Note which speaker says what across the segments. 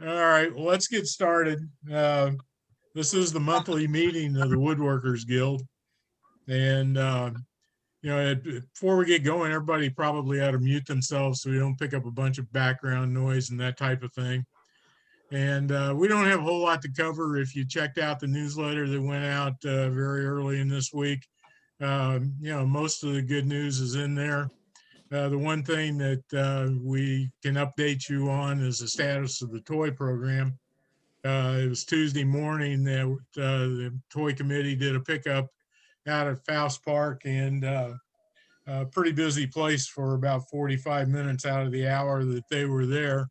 Speaker 1: All right, well, let's get started. This is the monthly meeting of the Woodworkers Guild. And, before we get going, everybody probably ought to mute themselves so we don't pick up a bunch of background noise and that type of thing. And we don't have a whole lot to cover. If you checked out the newsletter that went out very early in this week, most of the good news is in there. The one thing that we can update you on is the status of the toy program. It was Tuesday morning that the toy committee did a pickup out at Faust Park, and a pretty busy place for about 45 minutes out of the hour that they were there.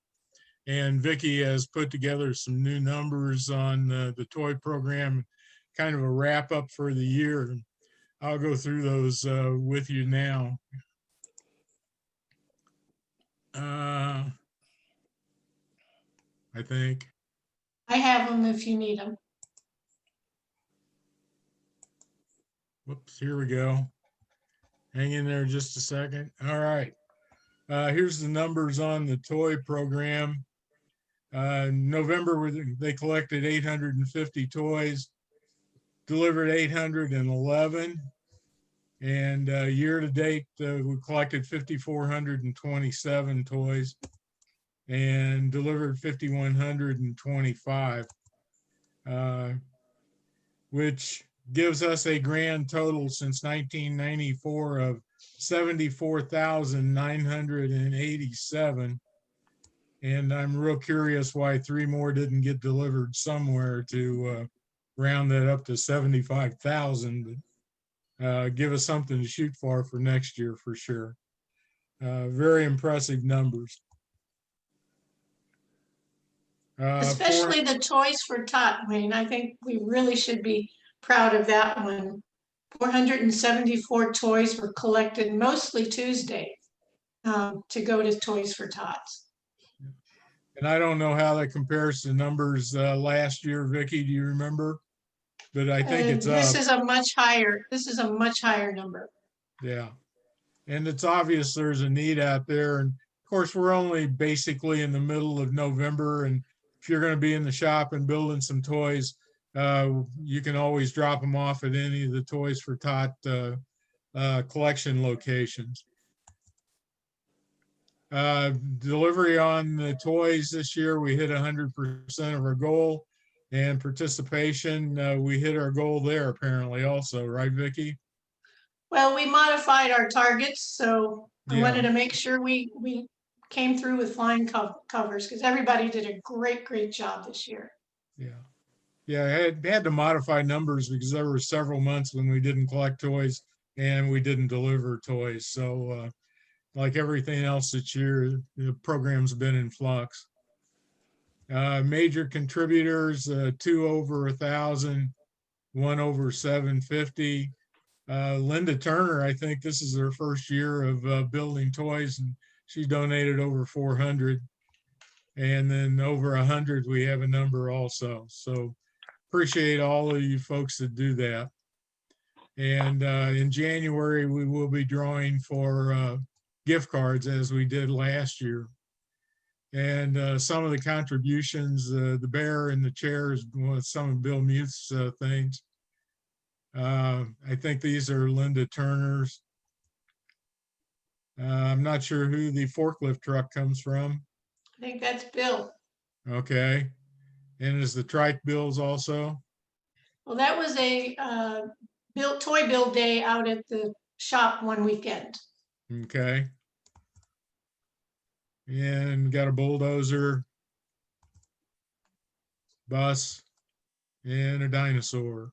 Speaker 1: And Vicki has put together some new numbers on the toy program, kind of a wrap up for the year. I'll go through those with you now. I think.
Speaker 2: I have them if you need them.
Speaker 1: Whoops, here we go. Hang in there just a second. All right. Here's the numbers on the toy program. November, they collected 850 toys, delivered 811. And year to date, we collected 5,427 toys and delivered 5,125, which gives us a grand total since 1994 of 74,987. And I'm real curious why 3 more didn't get delivered somewhere to round that up to 75,000. Give us something to shoot for next year for sure. Very impressive numbers.
Speaker 2: Especially the Toys for Tot, Wayne. I think we really should be proud of that one. 474 toys were collected, mostly Tuesday, to go to Toys for Tots.
Speaker 1: And I don't know how that compares to numbers last year. Vicki, do you remember? But I think it's
Speaker 2: this
Speaker 1: up.
Speaker 2: is a much higher. This is a much higher number.
Speaker 1: Yeah, and it's obvious there's a need out there. And of course, we're only basically in the middle of November. And if you're going to be in the shop and building some toys, you can always drop them off at any of the Toys for Tot collection locations. Delivery on the toys this year, we hit 100% of our goal. And participation, we hit our goal there apparently also, right, Vicki?
Speaker 2: Well, we modified our targets, so I wanted to make sure we came through with flying covers because everybody did a great job this year.
Speaker 1: Yeah, I had to modify numbers because there were several months when we didn't collect toys and we didn't deliver toys. So like everything else this year, the program's been in flux. Major contributors, 2 over 1,000, 1 over 750. Linda Turner, I think this is her first year of building toys, and she donated over 400. And then over 100, we have a number also. So appreciate all of you folks that do that. And in January, we will be drawing for gift cards as we did last year. And some of the contributions, the bear and the chairs, some of Bill Muth's things. I think these are Linda Turner's. I'm not sure who the forklift truck comes from.
Speaker 2: I think that's Bill.
Speaker 1: Okay. And is the trike Bill's also?
Speaker 2: Well, that was a toy build day out at the shop one weekend.
Speaker 1: Okay. And got a bulldozer, bus, and a dinosaur.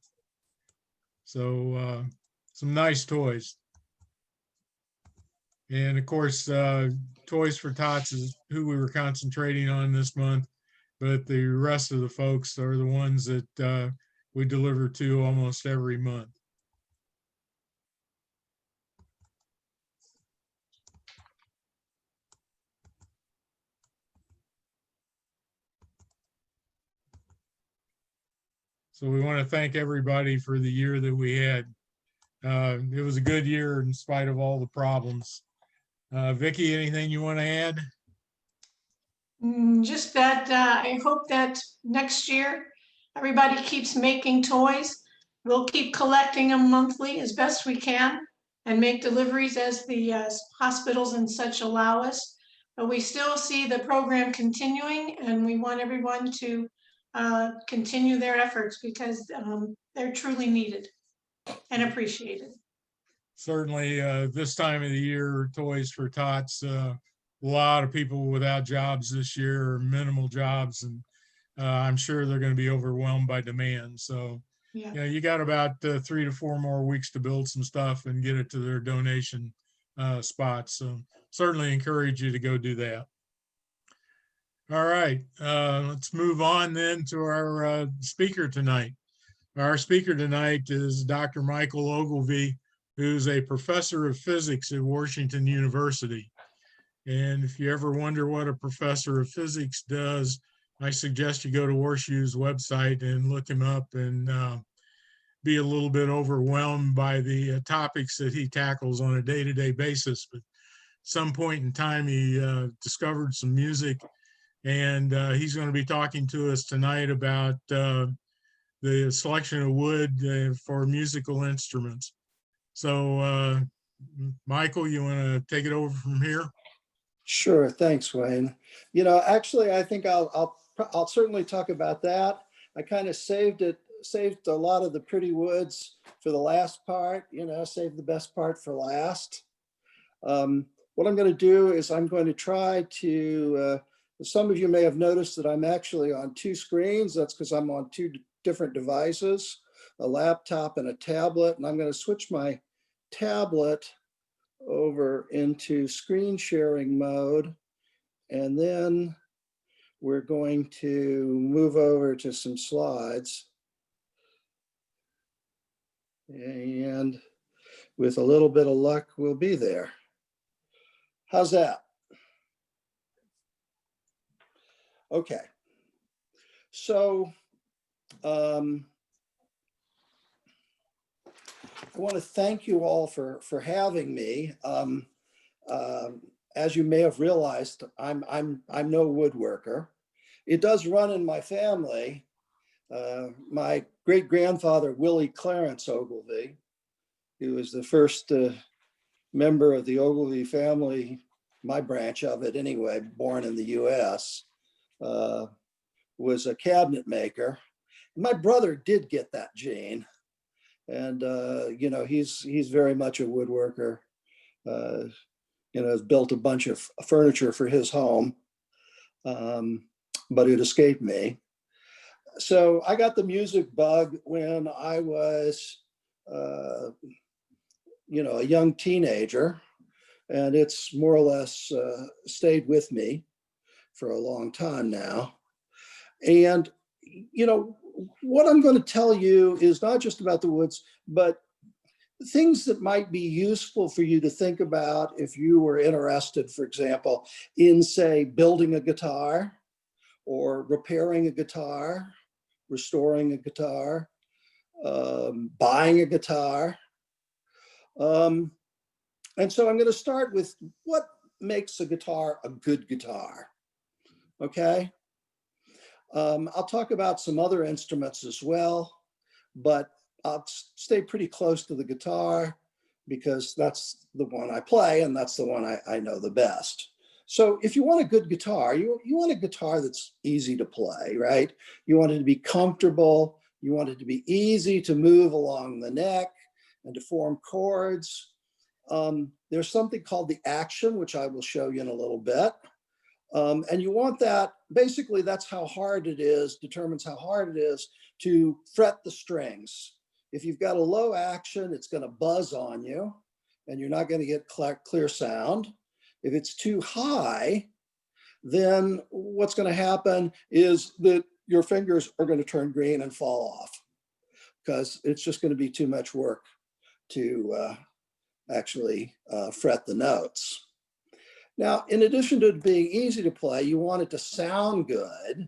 Speaker 1: So some nice toys. And of course, Toys for Tots is who we were concentrating on this month, but the rest of the folks are the ones that we deliver to almost every month. So we want to thank everybody for the year that we had. It was a good year in spite of all the problems. Vicki, anything you want to add?
Speaker 2: Just that I hope that next year everybody keeps making toys. We'll keep collecting them monthly as best we can and make deliveries as the hospitals and such allow us. But we still see the program continuing, and we want everyone to continue their efforts because they're truly needed and appreciated.
Speaker 1: Certainly, this time of the year, Toys for Tots, a lot of people without jobs this year, or minimal jobs, and I'm sure they're going to be overwhelmed by demand. So,
Speaker 2: Yeah.
Speaker 1: you got about 3 to 4 more weeks to build some stuff and get it to their donation spots. So, certainly encourage you to go do that. All right, let's move on then to our speaker tonight. Our speaker tonight is Dr. Michael Ogilvie, who's a professor of physics at Washington University. And if you ever wonder what a professor of physics does, I suggest you go to WashU's website and look him up and be a little bit overwhelmed by the topics that he tackles on a day-to-day basis. But at some point in time, he discovered some music, and he's going to be talking to us tonight about the selection of wood for musical instruments. So, Michael, you want to take it over from here?
Speaker 3: Sure, thanks, Wayne. Actually, I think I'll certainly talk about that. I kind of saved a lot of the pretty woods for the last part. Saved the best part for last. What I'm going to do is I'm going to try to. Some of you may have noticed that I'm actually on 2 screens. That's because I'm on 2 different devices, a laptop and a tablet, and I'm going to switch my tablet over into screen sharing mode, and then we're going to move over to some slides, and with a little bit of luck we'll be there. How's that? Okay, so I want to thank you all for having me. As you may have realized, I'm no woodworker. It does run in my family. My great-grandfather, Willie Clarence Ogilvie, who was the first member of the Ogilvie family, my branch of it anyway, born in the US, was a cabinet maker. My brother did get that gene. And, he's very much a woodworker, has built a bunch of furniture for his home, but it escaped me. So I got the music bug when I was, a young teenager, and it's more or less stayed with me for a long time now. And, what I'm going to tell you is not just about the woods, but things that might be useful for you to think about if you were interested, for example, in, say, building a guitar or repairing a guitar, restoring a guitar, buying a guitar. And so I'm going to start with what makes a guitar a good guitar, okay? I'll talk about some other instruments as well, but I'll stay pretty close to the guitar because that's the one I play and that's the one I know the best. So if you want a good guitar, you want a guitar that's easy to play, right? You want it to be comfortable. You want it to be easy to move along the neck and to form chords. There's something called the action, which I will show you in a little bit. And you want that, basically that's how hard it is, determines how hard it is to fret the strings. If you've got a low action, it's going to buzz on you and you're not going to get clear sound. If it's too high, then what's going to happen is that your fingers are going to turn green and fall off because it's just going to be too much work to actually fret the notes. Now, in addition to it being easy to play, you want it to sound good,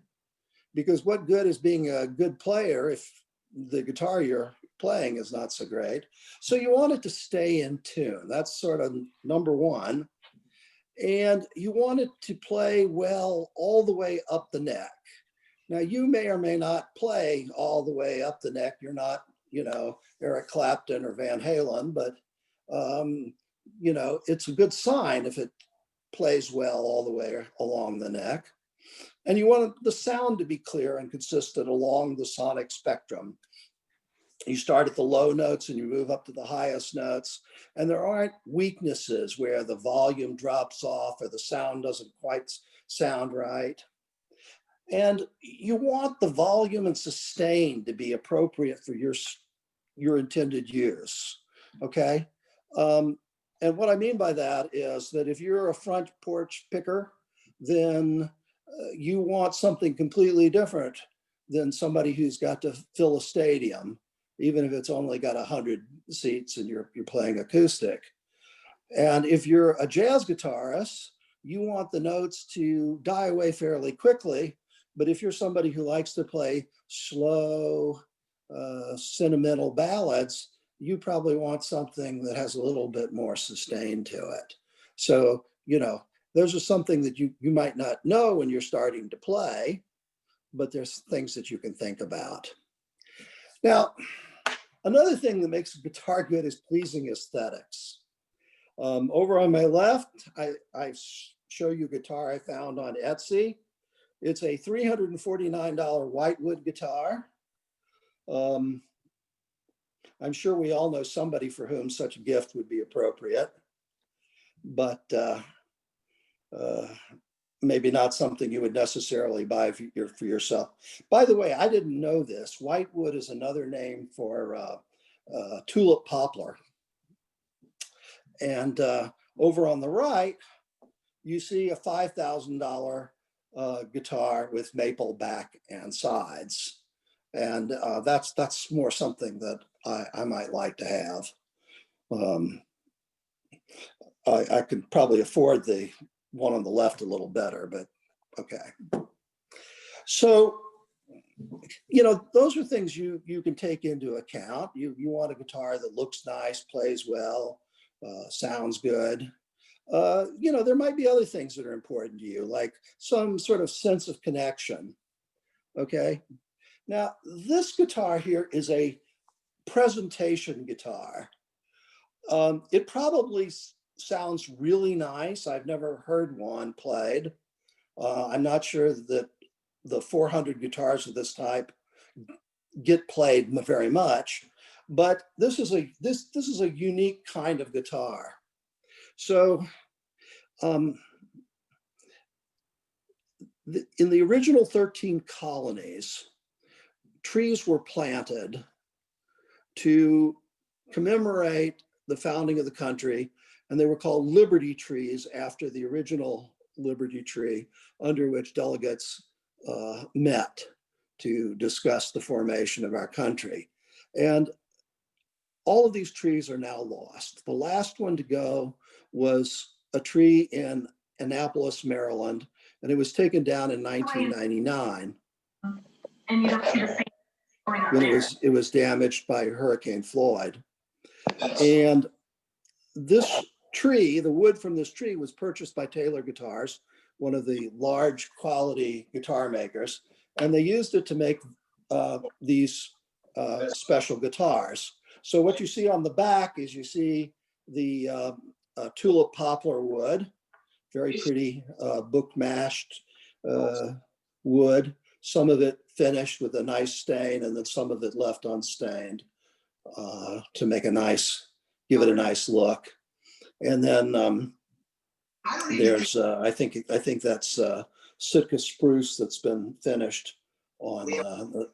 Speaker 3: because what good is being a good player if the guitar you're playing is not so great? So you want it to stay in tune. That's sort of number one. And you want it to play well all the way up the neck. Now, you may or may not play all the way up the neck. You're not, Eric Clapton or Van Halen, but, it's a good sign if it plays well all the way along the neck. And you want the sound to be clear and consistent along the sonic spectrum. You start at the low notes and you move up to the highest notes, and there aren't weaknesses where the volume drops off or the sound doesn't quite sound right. And you want the volume and sustain to be appropriate for your intended use, okay? And what I mean by that is that if you're a front porch picker, then you want something completely different than somebody who's got to fill a stadium, even if it's only got 100 seats and you're playing acoustic. And if you're a jazz guitarist, you want the notes to die away fairly quickly. But if you're somebody who likes to play slow, sentimental ballads, you probably want something that has a little bit more sustain to it. So, those are something that you might not know when you're starting to play, but there's things that you can think about. Now, another thing that makes a guitar good is pleasing aesthetics. Over on my left, I show you a guitar I found on Etsy. It's a $349 whitewood guitar. I'm sure we all know somebody for whom such a gift would be appropriate, but maybe not something you would necessarily buy for yourself. By the way, I didn't know this. Whitewood is another name for tulip poplar. And over on the right, you see a $5,000 guitar with maple back and sides. And that's more something that I might like to have. I could probably afford the one on the left a little better, but okay. So, those are things you can take into account. You want a guitar that looks nice, plays well, sounds good. There might be other things that are important to you, like some sort of sense of connection. Okay. Now, this guitar here is a presentation guitar. It probably sounds really nice. I've never heard one played. I'm not sure that the 400 guitars of this type get played very much, but this is a unique kind of guitar. So in the original 13 colonies, trees were planted to commemorate the founding of the country, and they were called Liberty trees after the original Liberty tree under which delegates met to discuss the formation of our country. And all of these trees are now lost. The last one to go was a tree in Annapolis, Maryland, and it was taken down in 1999. And you don't see the same when it was damaged by Hurricane Floyd. And this tree, the wood from this tree, was purchased by Taylor Guitars, one of the large quality guitar makers, and they used it to make these special guitars. So what you see on the back is you see the tulip poplar wood, very pretty book mashed wood, some of it finished with a nice stain and then some of it left unstained to make give it a nice look. And then there's, I think that's Sitka spruce that's been finished on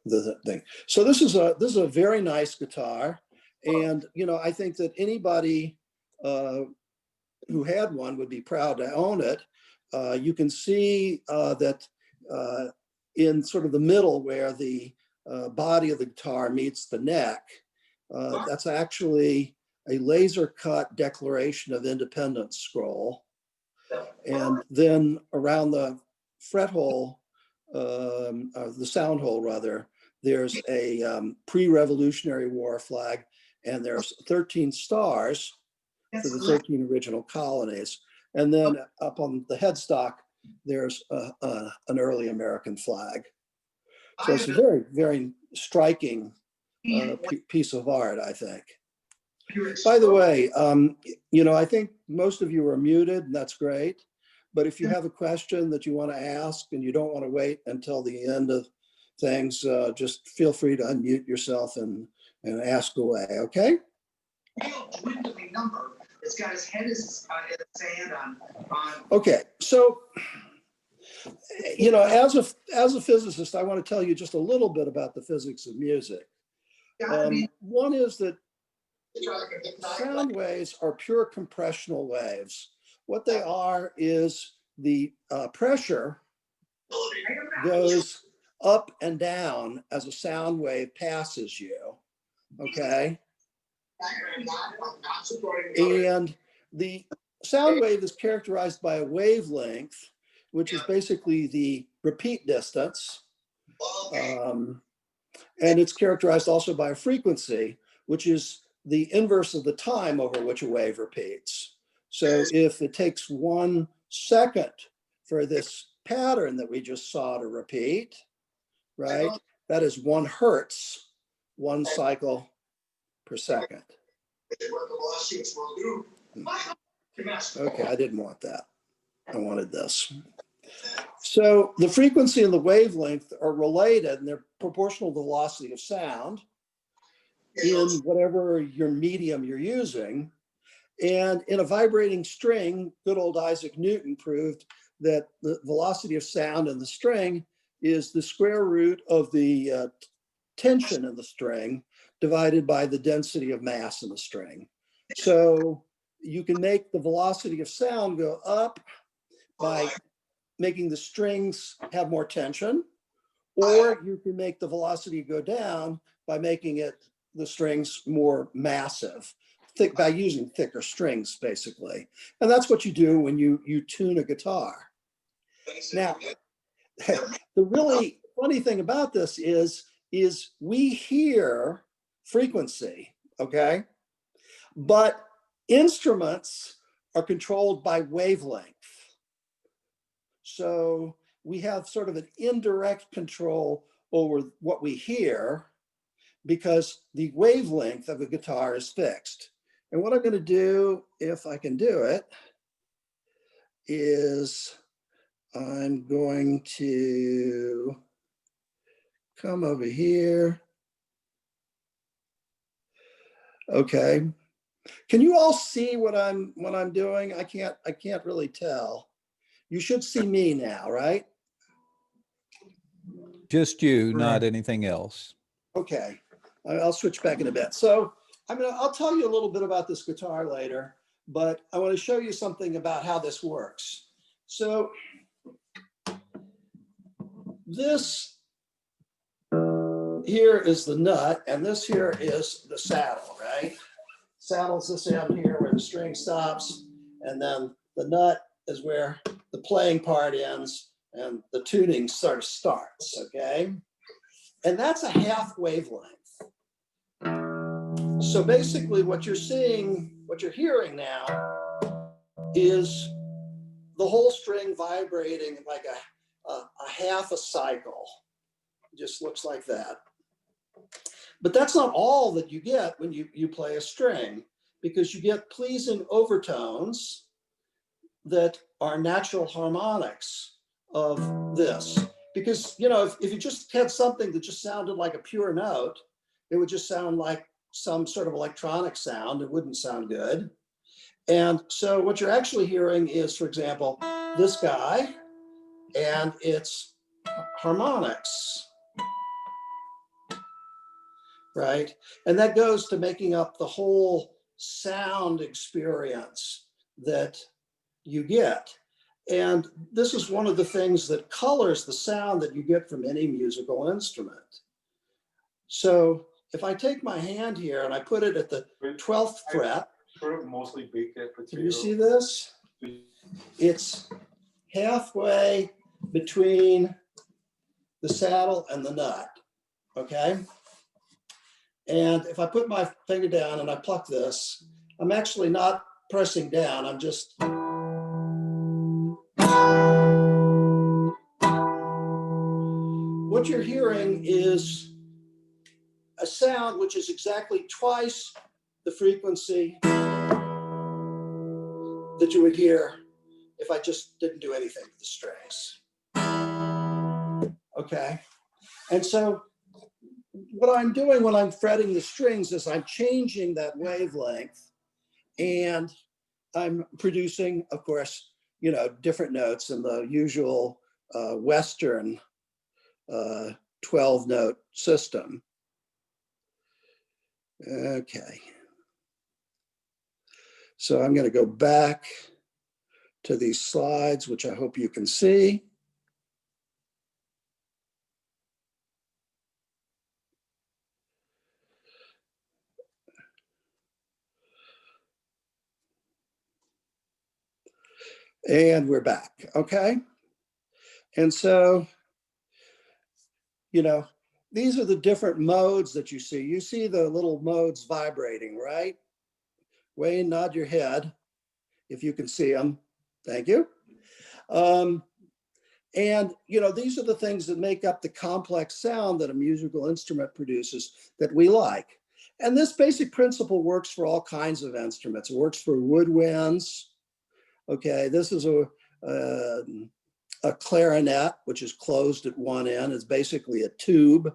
Speaker 3: the thing. So this is a very nice guitar, and I think that anybody who had one would be proud to own it. You can see that in sort of the middle where the body of the guitar meets the neck, that's actually a laser cut Declaration of Independence scroll. And then around the fret hole, the sound hole rather, there's a pre-Revolutionary War flag, and there's 13 stars for the 13 original colonies. And then up on the headstock, there's an early American flag. So it's a very, very striking piece of art, I think. By the way, I think most of you are muted, and that's great. But if you have a question that you want to ask and you don't want to wait until the end of things, just feel free to unmute yourself and ask away, okay? Dwindling number. It's got his head in sand on. Okay, so as a physicist, I want to tell you just a little bit about the physics of music. One is that sound waves are pure compressional waves. What they are is the pressure goes up and down as a sound wave passes you, okay? And the sound wave is characterized by a wavelength, which is basically the repeat distance. And it's characterized also by a frequency, which is the inverse of the time over which a wave repeats. So if it takes 1 second for this pattern that we just saw to repeat, right, that is 1 hertz, 1 cycle per second. Okay, I didn't want that. I wanted this. So the frequency and the wavelength are related, and they're proportional to the velocity of sound in whatever your medium you're using. And in a vibrating string, good old Isaac Newton proved that the velocity of sound in the string is the square root of the tension in the string divided by the density of mass in the string. So you can make the velocity of sound go up by making the strings have more tension, or you can make the velocity go down by making the strings more massive, by using thicker strings, basically. And that's what you do when you tune a guitar. Now, the really funny thing about this is we hear frequency, okay? But instruments are controlled by wavelength. So we have sort of an indirect control over what we hear because the wavelength of a guitar is fixed. And what I'm going to do, if I can do it, is I'm going to come over here. Okay. Can you all see what I'm doing? I can't really tell. You should see me now, right?
Speaker 4: Just you, not anything else.
Speaker 3: Okay, I'll switch back in a bit. So I'll tell you a little bit about this guitar later, but I want to show you something about how this works. So this here is the nut, and this here is the saddle, right? Saddle's this end here where the string stops, and then the nut is where the playing part ends and the tuning sort of starts, okay? And that's a half wavelength. So basically what you're seeing, what you're hearing now is the whole string vibrating like a half a cycle. It just looks like that. But that's not all that you get when you play a string, because you get pleasing overtones that are natural harmonics of this. Because, if you just had something that just sounded like a pure note, it would just sound like some sort of electronic sound. It wouldn't sound good. And so what you're actually hearing is, for example, this guy, and it's harmonics. Right? And that goes to making up the whole sound experience that you get. And this is one of the things that colors the sound that you get from any musical instrument. So if I take my hand here and I put it at the 12th fret,
Speaker 5: sort of mostly baked potato.
Speaker 3: Can you see this? It's halfway between the saddle and the nut, okay? And if I put my finger down and I pluck this, I'm actually not pressing down, I'm just what you're hearing is a sound which is exactly twice the frequency that you would hear if I just didn't do anything with the strings. Okay, and so what I'm doing when I'm fretting the strings is I'm changing that wavelength, and I'm producing, of course, you know, different notes in the usual Western 12-note system. Okay. So I'm going to go back to these slides, which I hope you can see. And we're back, okay? And so, you know, these are the different modes that you see. You see the little modes vibrating, right? Wayne, nod your head if you can see them. Thank you. And, you know, these are the things that make up the complex sound that a musical instrument produces that we like. And this basic principle works for all kinds of instruments. It works for woodwinds. Okay, this is a clarinet, which is closed at one end. It's basically a tube.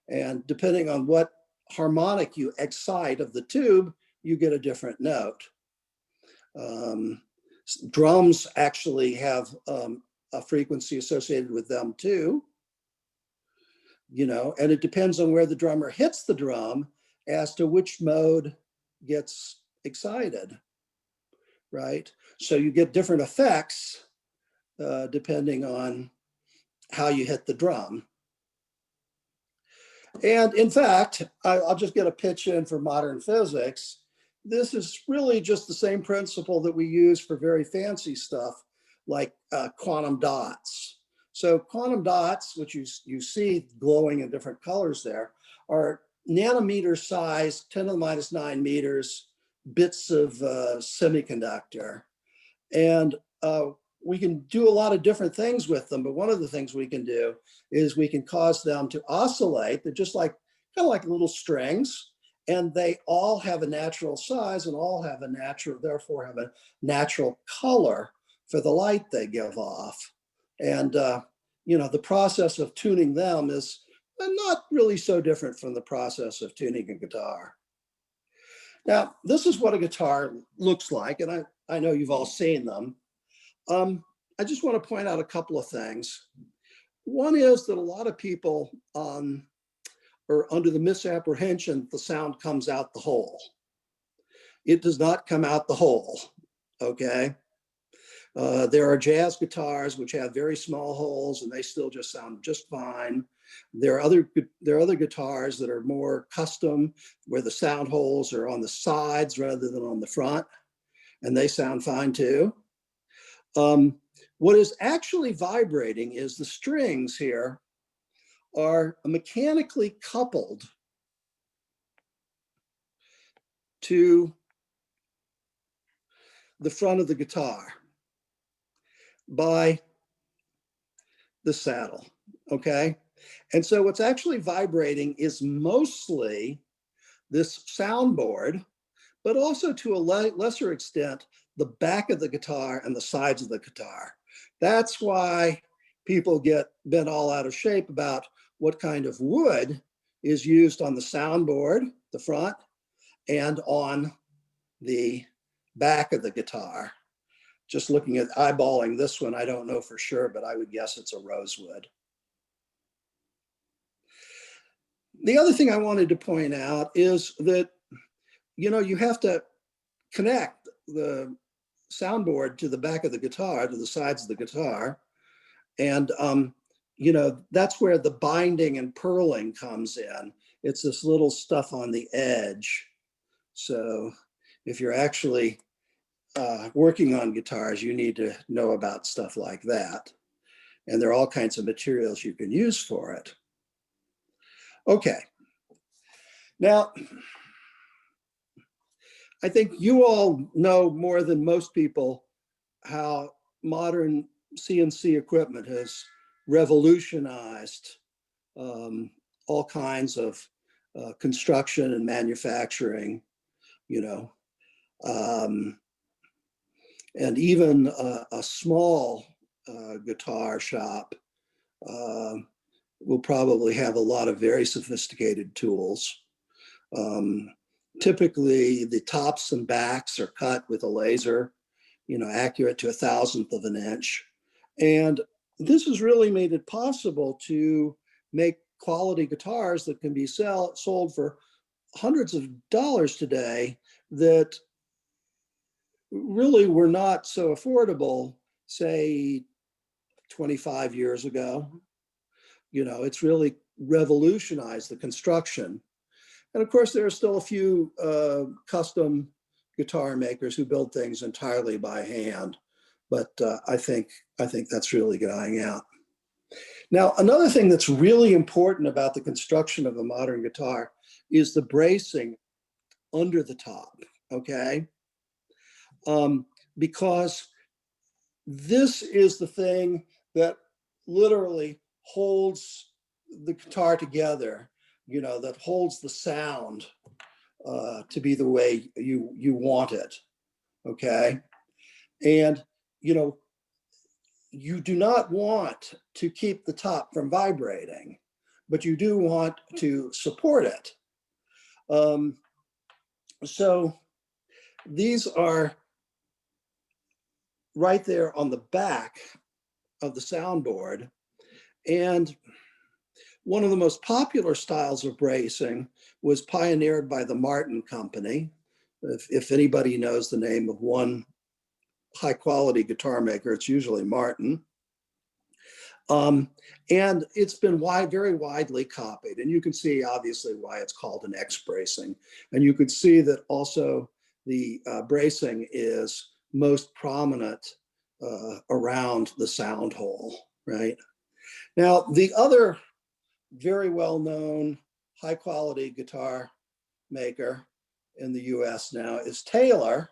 Speaker 3: And depending on what harmonic you excite of the tube, you get a different note. Drums actually have a frequency associated with them too, you know, and it depends on where the drummer hits the drum as to which mode gets excited, right? So you get different effects depending on how you hit the drum. And in fact, I'll just get a pitch in for modern physics. This is really just the same principle that we use for very fancy stuff like quantum dots. So quantum dots, which you see glowing in different colors there, are nanometer size, 10 to the minus 9 meters, bits of semiconductor. And we can do a lot of different things with them, but one of the things we can do is we can cause them to oscillate. They're just like, kind of like little strings, and they all have a natural size and all have a natural, therefore have a natural color for the light they give off. And, you know, the process of tuning them is not really so different from the process of tuning a guitar. Now, this is what a guitar looks like, and I know you've all seen them. I just want to point out a couple of things. One is that a lot of people are under the misapprehension the sound comes out the hole. It does not come out the hole, okay? There are jazz guitars which have very small holes and they still just sound just fine. There are other guitars that are more custom where the sound holes are on the sides rather than on the front, and they sound fine too. What is actually vibrating is the strings here are mechanically coupled to the front of the guitar by the saddle, okay? And so what's actually vibrating is mostly this soundboard, but also to a lesser extent, the back of the guitar and the sides of the guitar. That's why people get bent all out of shape about what kind of wood is used on the soundboard, the front, and on the back of the guitar. Just looking at eyeballing this one, I don't know for sure, but I would guess it's a rosewood. The other thing I wanted to point out is that, you know, you have to connect the soundboard to the back of the guitar, to the sides of the guitar. And, you know, that's where the binding and purling comes in. It's this little stuff on the edge. So if you're actually working on guitars, you need to know about stuff like that. And there are all kinds of materials you can use for it. Okay. Now, I think you all know more than most people how modern CNC equipment has revolutionized all kinds of construction and manufacturing, you know, and even a small guitar shop will probably have a lot of very sophisticated tools. Typically, the tops and backs are cut with a laser, you know, accurate to 1,000th of an inch. And this has really made it possible to make quality guitars that can be sold for hundreds of dollars today that really were not so affordable, say, 25 years ago. You know, it's really revolutionized the construction. And of course, there are still a few custom guitar makers who build things entirely by hand, but I think that's really dying out. Now, another thing that's really important about the construction of a modern guitar is the bracing under the top, okay? Because this is the thing that literally holds the guitar together, you know, that holds the sound to be the way you want it, okay? And, you know, you do not want to keep the top from vibrating, but you do want to support it. So these are right there on the back of the soundboard. And one of the most popular styles of bracing was pioneered by the Martin Company. If anybody knows the name of one high quality guitar maker, it's usually Martin. And it's been very widely copied. And you can see obviously why it's called an X bracing. And you could see that also the bracing is most prominent around the sound hole, right? Now, the other very well-known high-quality guitar maker in the US now is Taylor,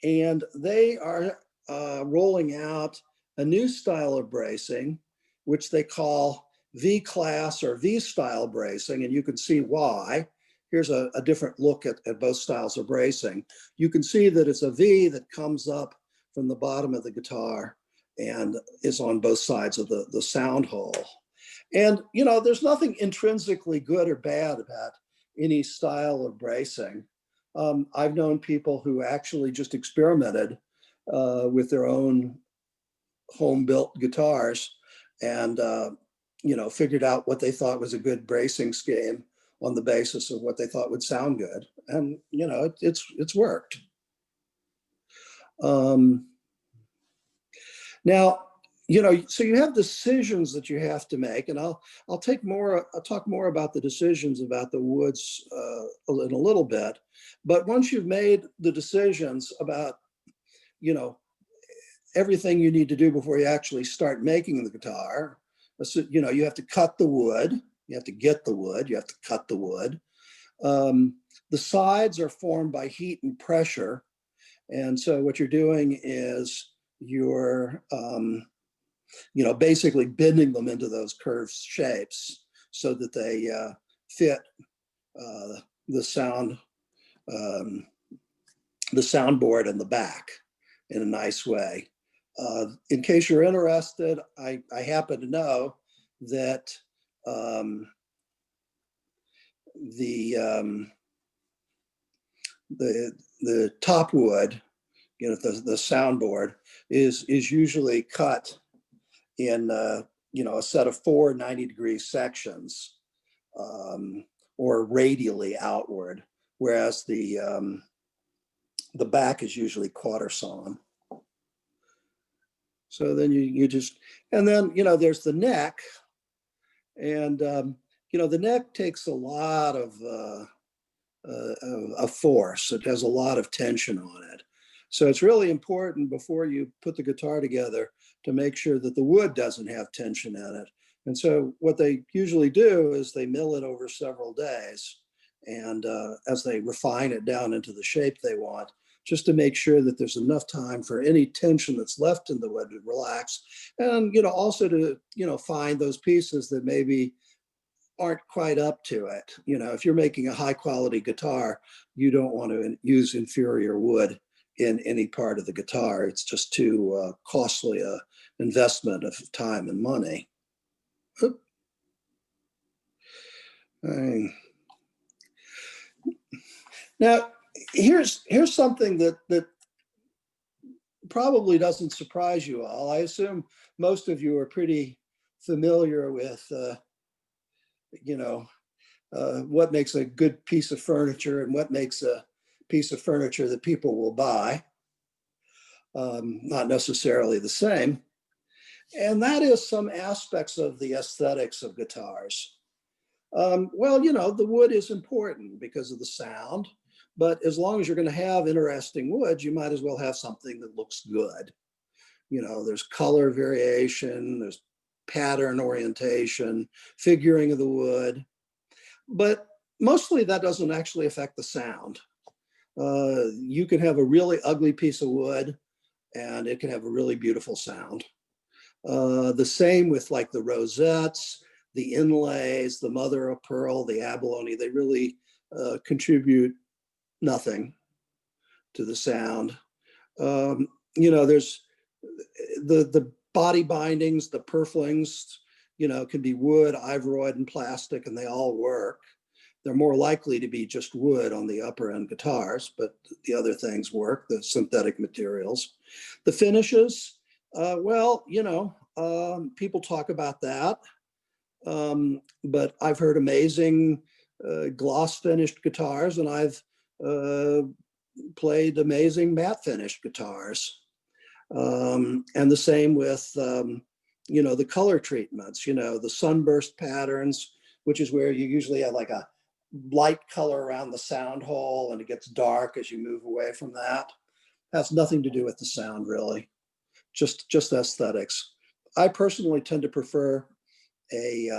Speaker 3: and they are rolling out a new style of bracing, which they call V-class or V-style bracing, and you can see why. Here's a different look at both styles of bracing. You can see that it's a V that comes up from the bottom of the guitar and is on both sides of the sound hole. And, you know, there's nothing intrinsically good or bad about any style of bracing. I've known people who actually just experimented with their own home-built guitars and, you know, figured out what they thought was a good bracing scheme on the basis of what they thought would sound good. And, you know, it's worked. Now, you know, so you have decisions that you have to make, and I'll talk more about the decisions about the woods in a little bit. But once you've made the decisions about, you know, everything you need to do before you actually start making the guitar, so, you know, you have to cut the wood, you have to get the wood, you have to cut the wood. The sides are formed by heat and pressure, and so what you're doing is you're you know, basically bending them into those curved shapes so that they fit the soundboard in the back in a nice way. In case you're interested, I happen to know that the top wood, you know, the soundboard is usually cut in you know, a set of 4 90-degree sections or radially outward, whereas the back is usually quarter sawn. So then you just, and then, you know, there's the neck, and you know, the neck takes a lot of force. It has a lot of tension on it. So it's really important before you put the guitar together to make sure that the wood doesn't have tension in it. And so what they usually do is they mill it over several days, and as they refine it down into the shape they want, just to make sure that there's enough time for any tension that's left in the wood to relax, and, you know, also to, you know, find those pieces that maybe aren't quite up to it. You know, if you're making a high quality guitar, you don't want to use inferior wood in any part of the guitar. It's just too costly a investment of time and money. Oop. Now, here's something that probably doesn't surprise you all. I assume most of you are pretty familiar with, what makes a good piece of furniture and what makes a piece of furniture that people will buy. Not necessarily the same. And that is some aspects of the aesthetics of guitars. Well, the wood is important because of the sound, but as long as you're going to have interesting wood, you might as well have something that looks good. There's color variation, there's pattern orientation, figuring of the wood, but mostly that doesn't actually affect the sound. You can have a really ugly piece of wood and it can have a really beautiful sound. The same with like the rosettes, the inlays, the mother of pearl, the abalone, they really contribute nothing to the sound. There's the body bindings, the purflings, can be wood, ivory, and plastic, and they all work. They're more likely to be just wood on the upper end guitars, but the other things work, the synthetic materials. The finishes, people talk about that. But I've heard amazing gloss finished guitars, and I've played amazing matte finished guitars. And the same with, the color treatments, the sunburst patterns, which is where you usually have like a light color around the sound hole and it gets dark as you move away from that. Has nothing to do with the sound, really, just aesthetics. I personally tend to prefer a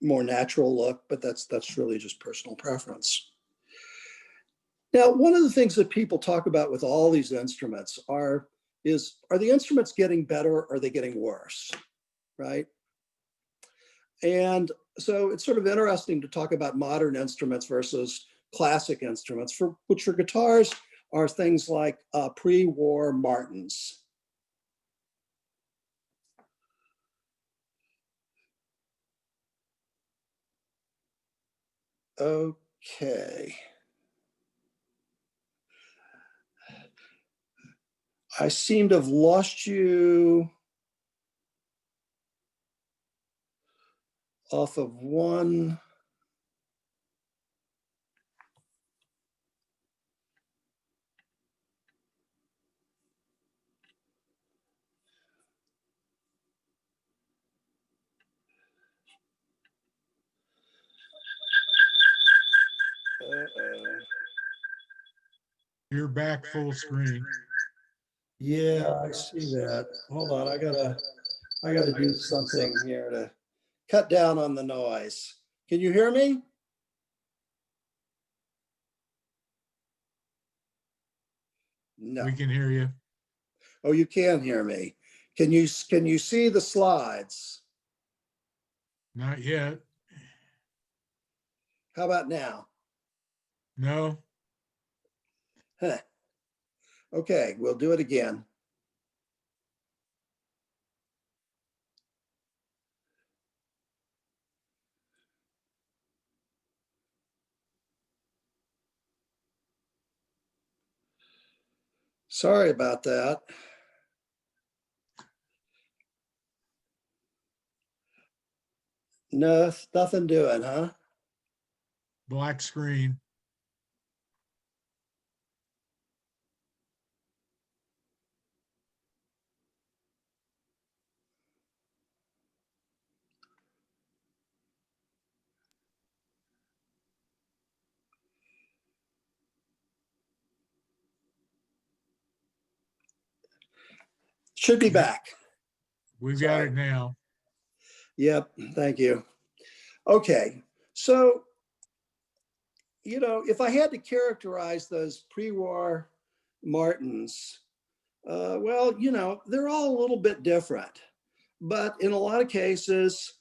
Speaker 3: more natural look, but that's really just personal preference. Now, one of the things that people talk about with all these instruments are the instruments getting better or are they getting worse, right? And so it's sort of interesting to talk about modern instruments versus classic instruments, for guitars are things like pre-war Martins. Okay. I seem to have lost you off of one.
Speaker 1: You're back full screen.
Speaker 3: Yeah, I see that. Hold on, I gotta do something here to cut down on the noise. Can you hear me? No.
Speaker 1: We can hear you.
Speaker 3: Oh, you can hear me. Can you see the slides?
Speaker 1: Not yet.
Speaker 3: How about now?
Speaker 1: No.
Speaker 3: Huh. Okay, we'll do it again. Sorry about that. No, nothing doing, huh?
Speaker 1: Black screen.
Speaker 3: Should be back.
Speaker 1: We've got it now.
Speaker 3: Yep, thank you. Okay, so, if I had to characterize those pre-war Martins, they're all a little bit different, but in a lot of cases,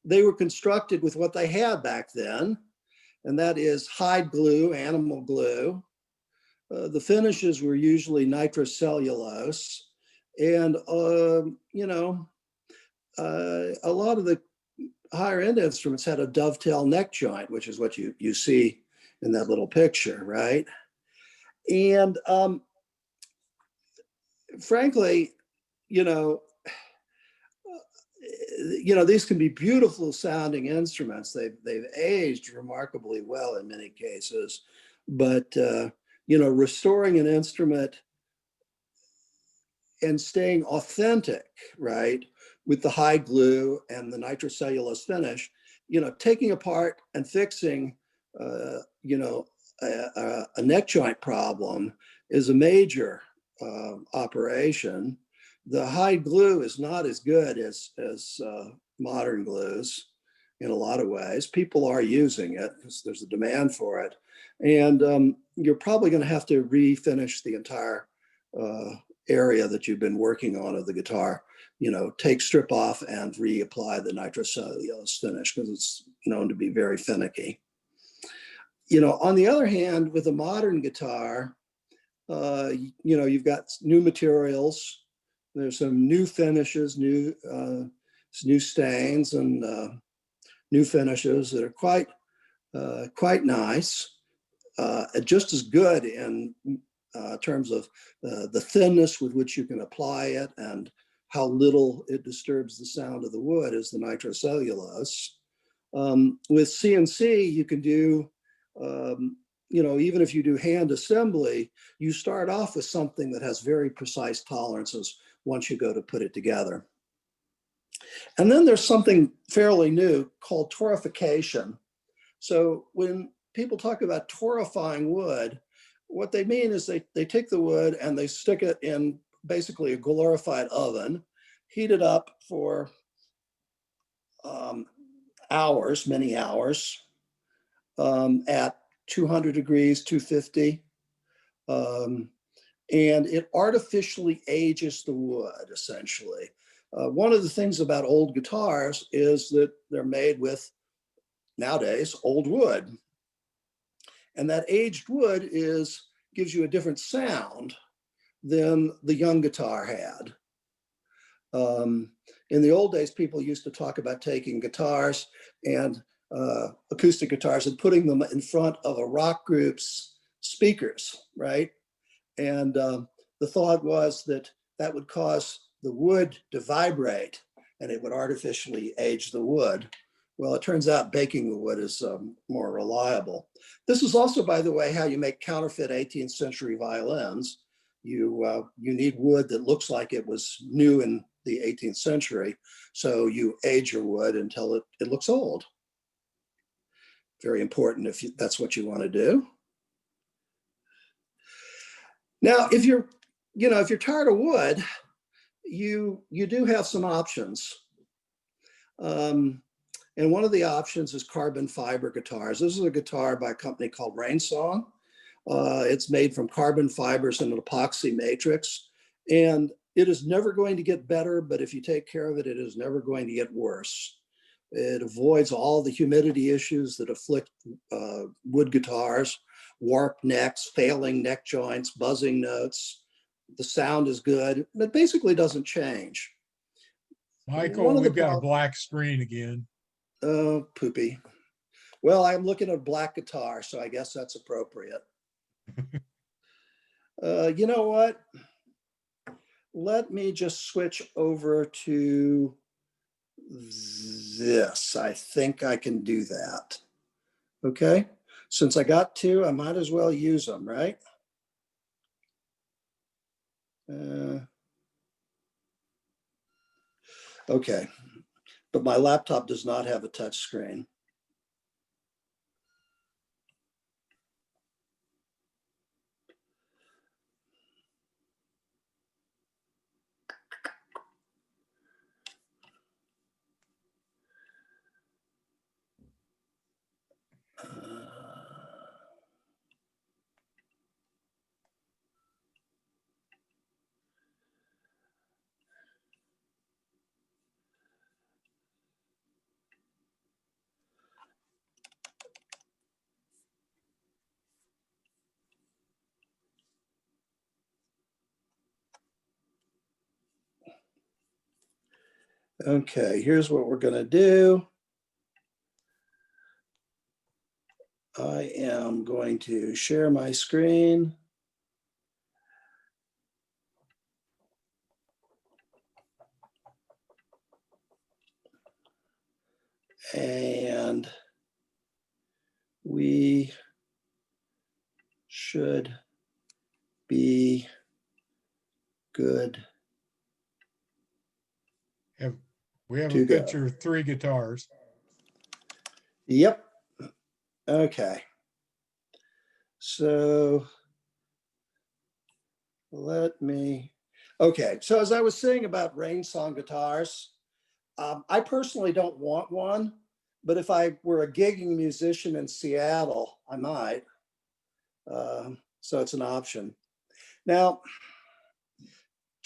Speaker 3: they were constructed with what they had back then, and that is hide glue, animal glue. The finishes were usually nitrocellulose, and a lot of the higher end instruments had a dovetail neck joint, which is what you see in that little picture, right? And frankly, these can be beautiful sounding instruments. They've aged remarkably well in many cases, but restoring an instrument and staying authentic, right, with the hide glue and the nitrocellulose finish, taking apart and fixing, a neck joint problem is a major operation. The hide glue is not as good as modern glues in a lot of ways. People are using it because there's a demand for it. And you're probably going to have to refinish the entire area that you've been working on of the guitar. Take strip off and reapply the nitrocellulose finish because it's known to be very finicky. On the other hand, with a modern guitar, you've got new materials. There's some new finishes, new stains, and new finishes that are quite nice. Just as good in terms of the thinness with which you can apply it and how little it disturbs the sound of the wood as the nitrocellulose. With CNC, you can do, even if you do hand assembly, you start off with something that has very precise tolerances once you go to put it together. And then there's something fairly new called torrefication. So when people talk about torrefying wood, what they mean is they take the wood and they stick it in basically a glorified oven, heat it up for hours, many hours, at 200 degrees, 250. And it artificially ages the wood, essentially. One of the things about old guitars is that they're made with, nowadays, old wood. And that aged wood gives you a different sound than the young guitar had. In the old days, people used to talk about taking guitars and acoustic guitars and putting them in front of a rock group's speakers, right? And the thought was that that would cause the wood to vibrate and it would artificially age the wood. Well, it turns out baking the wood is more reliable. This is also, by the way, how you make counterfeit 18th century violins. You need wood that looks like it was new in the 18th century. So you age your wood until it looks old. Very important if that's what you want to do. Now, if you're tired of wood, you do have some options. And one of the options is carbon fiber guitars. This is a guitar by a company called Rainsong. It's made from carbon fibers and an epoxy matrix. And it is never going to get better, but if you take care of it, it is never going to get worse. It avoids all the humidity issues that afflict wood guitars, warped necks, failing neck joints, buzzing notes. The sound is good. It basically doesn't change.
Speaker 1: Michael, we've got a black screen again.
Speaker 3: Oh, poopy. Well, I'm looking at a black guitar, so I guess that's appropriate. You know what? Let me just switch over to this. I think I can do that. Okay. Since I got two, I might as well use them, right? Okay. But my laptop does not have a touch screen. Okay, here's what we're gonna do. I am going to share my screen. And we should be good.
Speaker 1: We have
Speaker 3: To
Speaker 1: a
Speaker 3: go.
Speaker 1: picture of 3 guitars.
Speaker 3: Yep. Okay. So okay. So as I was saying about rain song guitars, I personally don't want one, but if I were a gigging musician in Seattle, I might. So it's an option. Now,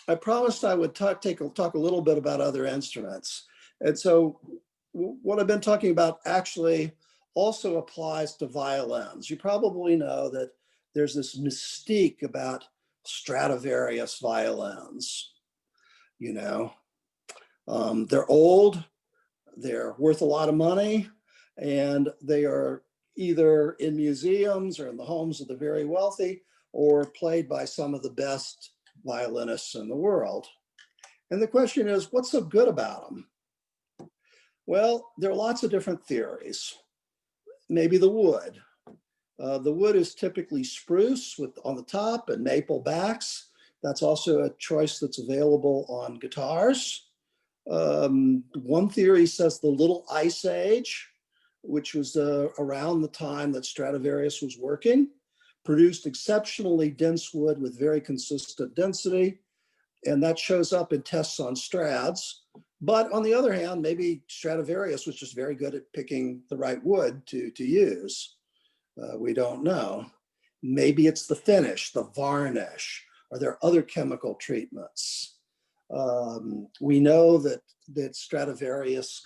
Speaker 3: I promised I would talk a little bit about other instruments. And so what I've been talking about actually also applies to violins. You probably know that there's this mystique about Stradivarius violins. You know, they're old, they're worth a lot of money, and they are either in museums or in the homes of the very wealthy, or played by some of the best violinists in the world. And the question is, what's so good about them? Well, there are lots of different theories. Maybe the wood. The wood is typically spruce with on the top and maple backs. That's also a choice that's available on guitars. One theory says the Little Ice Age, which was around the time that Stradivarius was working, produced exceptionally dense wood with very consistent density. And that shows up in tests on Strads. But on the other hand, maybe Stradivarius was just very good at picking the right wood to use. We don't know. Maybe it's the finish, the varnish. Are there other chemical treatments? We know that Stradivarius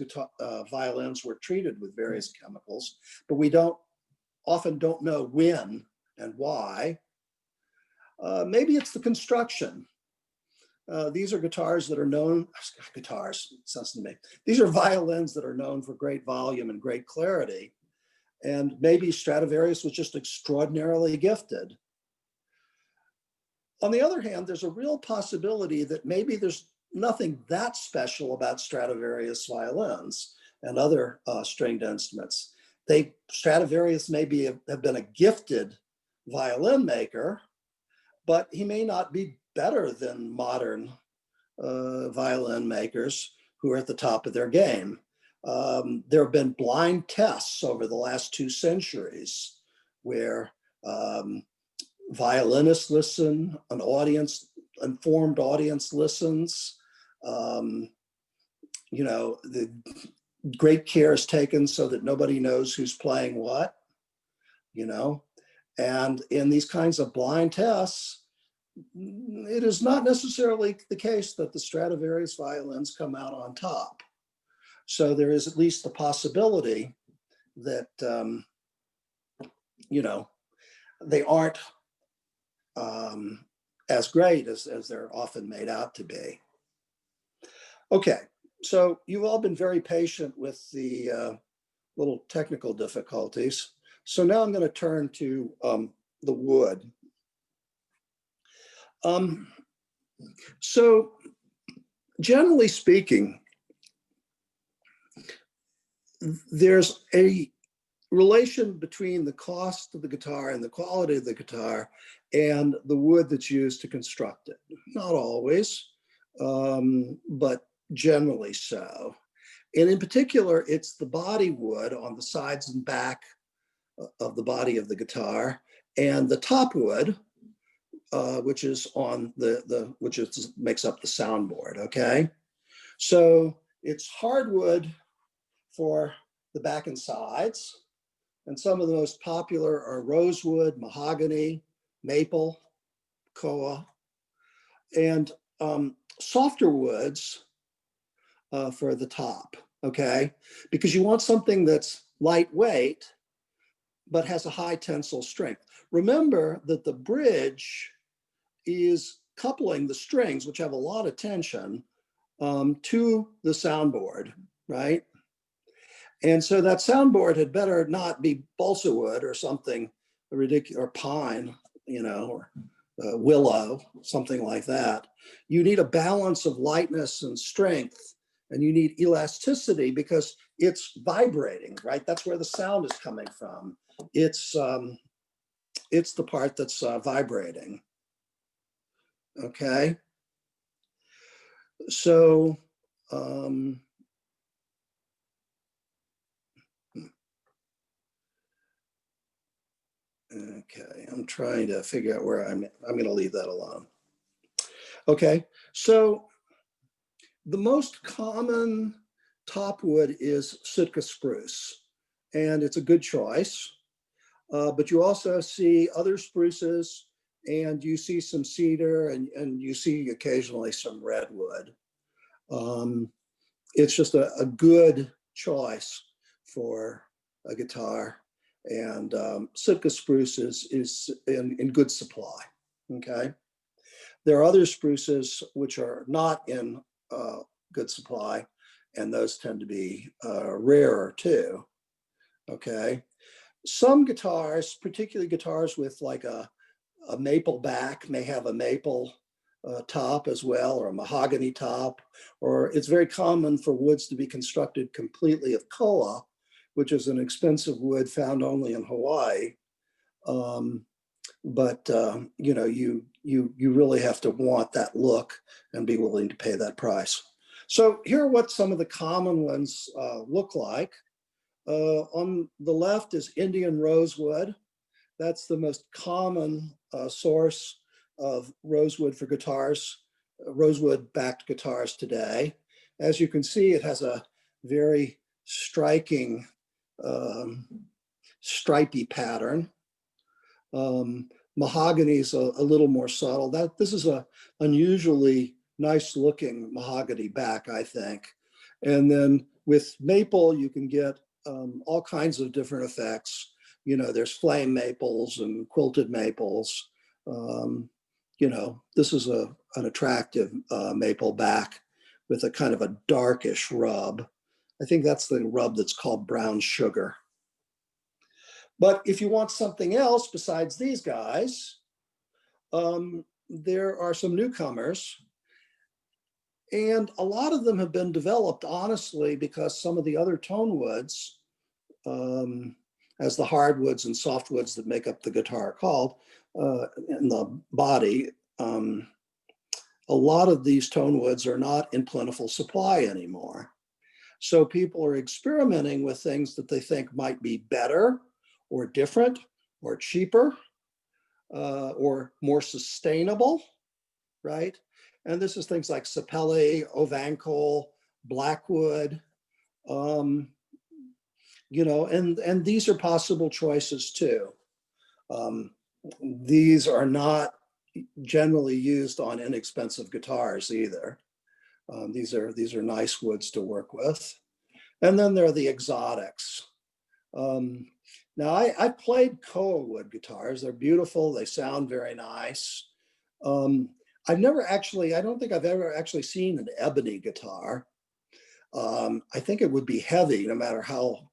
Speaker 3: violins were treated with various chemicals, but we often don't know when and why. Maybe it's the construction. These are guitars that are known, sounds to me. These are violins that are known for great volume and great clarity. And maybe Stradivarius was just extraordinarily gifted. On the other hand, there's a real possibility that maybe there's nothing that special about Stradivarius violins and other stringed instruments. Stradivarius maybe have been a gifted violin maker, but he may not be better than modern violin makers who are at the top of their game. There have been blind tests over the last 2 centuries where violinists listen, an informed audience listens. The great care is taken so that nobody knows who's playing what, and in these kinds of blind tests, it is not necessarily the case that the Stradivarius violins come out on top. So there is at least the possibility that, they aren't as great as they're often made out to be. Okay, so you've all been very patient with the little technical difficulties. So now I'm going to turn to the wood. So generally speaking, there's a relation between the cost of the guitar and the quality of the guitar and the wood that's used to construct it. Not always, but generally so. And in particular, it's the body wood on the sides and back of the body of the guitar, and the top wood, which is on makes up the soundboard. Okay, so it's hardwood for the back and sides, and some of the most popular are rosewood, mahogany, maple, koa, and softer woods for the top. Okay, because you want something that's lightweight but has a high tensile strength. Remember that the bridge is coupling the strings, which have a lot of tension, to the soundboard, right? And so that soundboard had better not be balsa wood or something ridiculous, or pine, or willow, something like that. You need a balance of lightness and strength, and you need elasticity because it's vibrating, right? That's where the sound is coming from. It's the part that's vibrating. Okay. So, okay, I'm trying to figure out where I'm going to leave that alone. Okay, so the most common top wood is Sitka spruce, and it's a good choice. But you also see other spruces, and you see some cedar, and you see occasionally some redwood. It's just a good choice for a guitar, and Sitka spruce is in good supply. Okay, there are other spruces which are not in good supply, and those tend to be rarer too. Okay, some guitars, particularly guitars with like a maple back, may have a maple top as well, or a mahogany top, or it's very common for woods to be constructed completely of koa, which is an expensive wood found only in Hawaii. But you really have to want that look and be willing to pay that price. So here are what some of the common ones look like. On the left is Indian rosewood. That's the most common source of rosewood for guitars, rosewood-backed guitars today. As you can see, it has a very striking stripy pattern. Mahogany is a little more subtle. This is a unusually nice looking mahogany back, I think. And then with maple, you can get all kinds of different effects. There's flame maples and quilted maples. This is an attractive maple back with a kind of a darkish rub. I think that's the rub that's called brown sugar. But if you want something else besides these guys, there are some newcomers. And a lot of them have been developed, honestly, because some of the other tone woods, as the hardwoods and softwoods that make up the guitar are called, in the body, a lot of these tone woods are not in plentiful supply anymore. So people are experimenting with things that they think might be better or different or cheaper or more sustainable, right? And this is things like sapele, ovankol, blackwood, and these are possible choices too. These are not generally used on inexpensive guitars either. These are nice woods to work with. And then there are the exotics. Now I played koa wood guitars. They're beautiful. They sound very nice. I don't think I've ever actually seen an ebony guitar. I think it would be heavy no matter how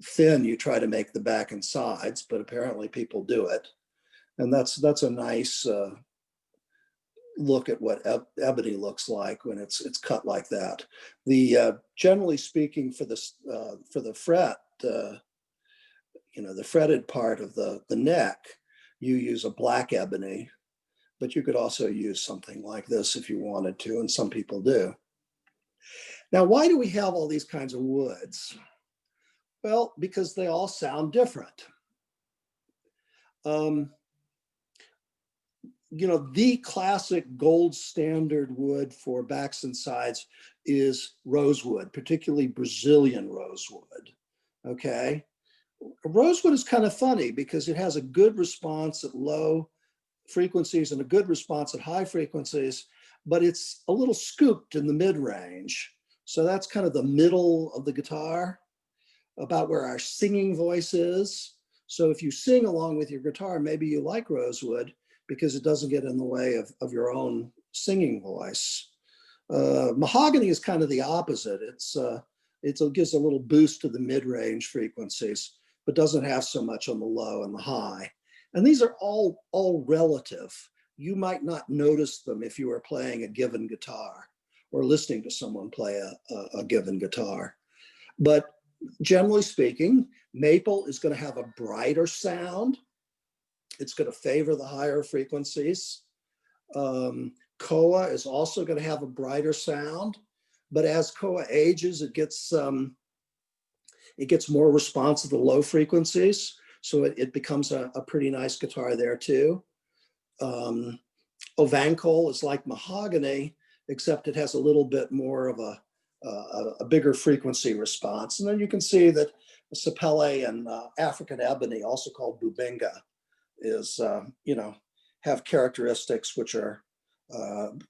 Speaker 3: thin you try to make the back and sides, but apparently people do it. And that's a nice look at what ebony looks like when it's cut like that. The generally speaking, for the fret, the fretted part of the neck, you use a black ebony, but you could also use something like this if you wanted to, and some people do. Now, why do we have all these kinds of woods? Well, because they all sound different. The classic gold standard wood for backs and sides is rosewood, particularly Brazilian rosewood. Okay. Rosewood is kind of funny because it has a good response at low frequencies and a good response at high frequencies, but it's a little scooped in the mid-range. So that's kind of the middle of the guitar, about where our singing voice is. So if you sing along with your guitar, maybe you like rosewood because it doesn't get in the way of your own singing voice. Mahogany is kind of the opposite. It gives a little boost to the mid-range frequencies, but doesn't have so much on the low and the high. And these are all relative. You might not notice them if you were playing a given guitar or listening to someone play a given guitar. But generally speaking, maple is going to have a brighter sound. It's going to favor the higher frequencies. Koa is also going to have a brighter sound, but as Koa ages, it gets more responsive to low frequencies. So it becomes a pretty nice guitar there too. Ovankol is like mahogany, except it has a little bit more of a bigger frequency response. And then you can see that Sapele and African ebony, also called Bubinga, is, have characteristics which are,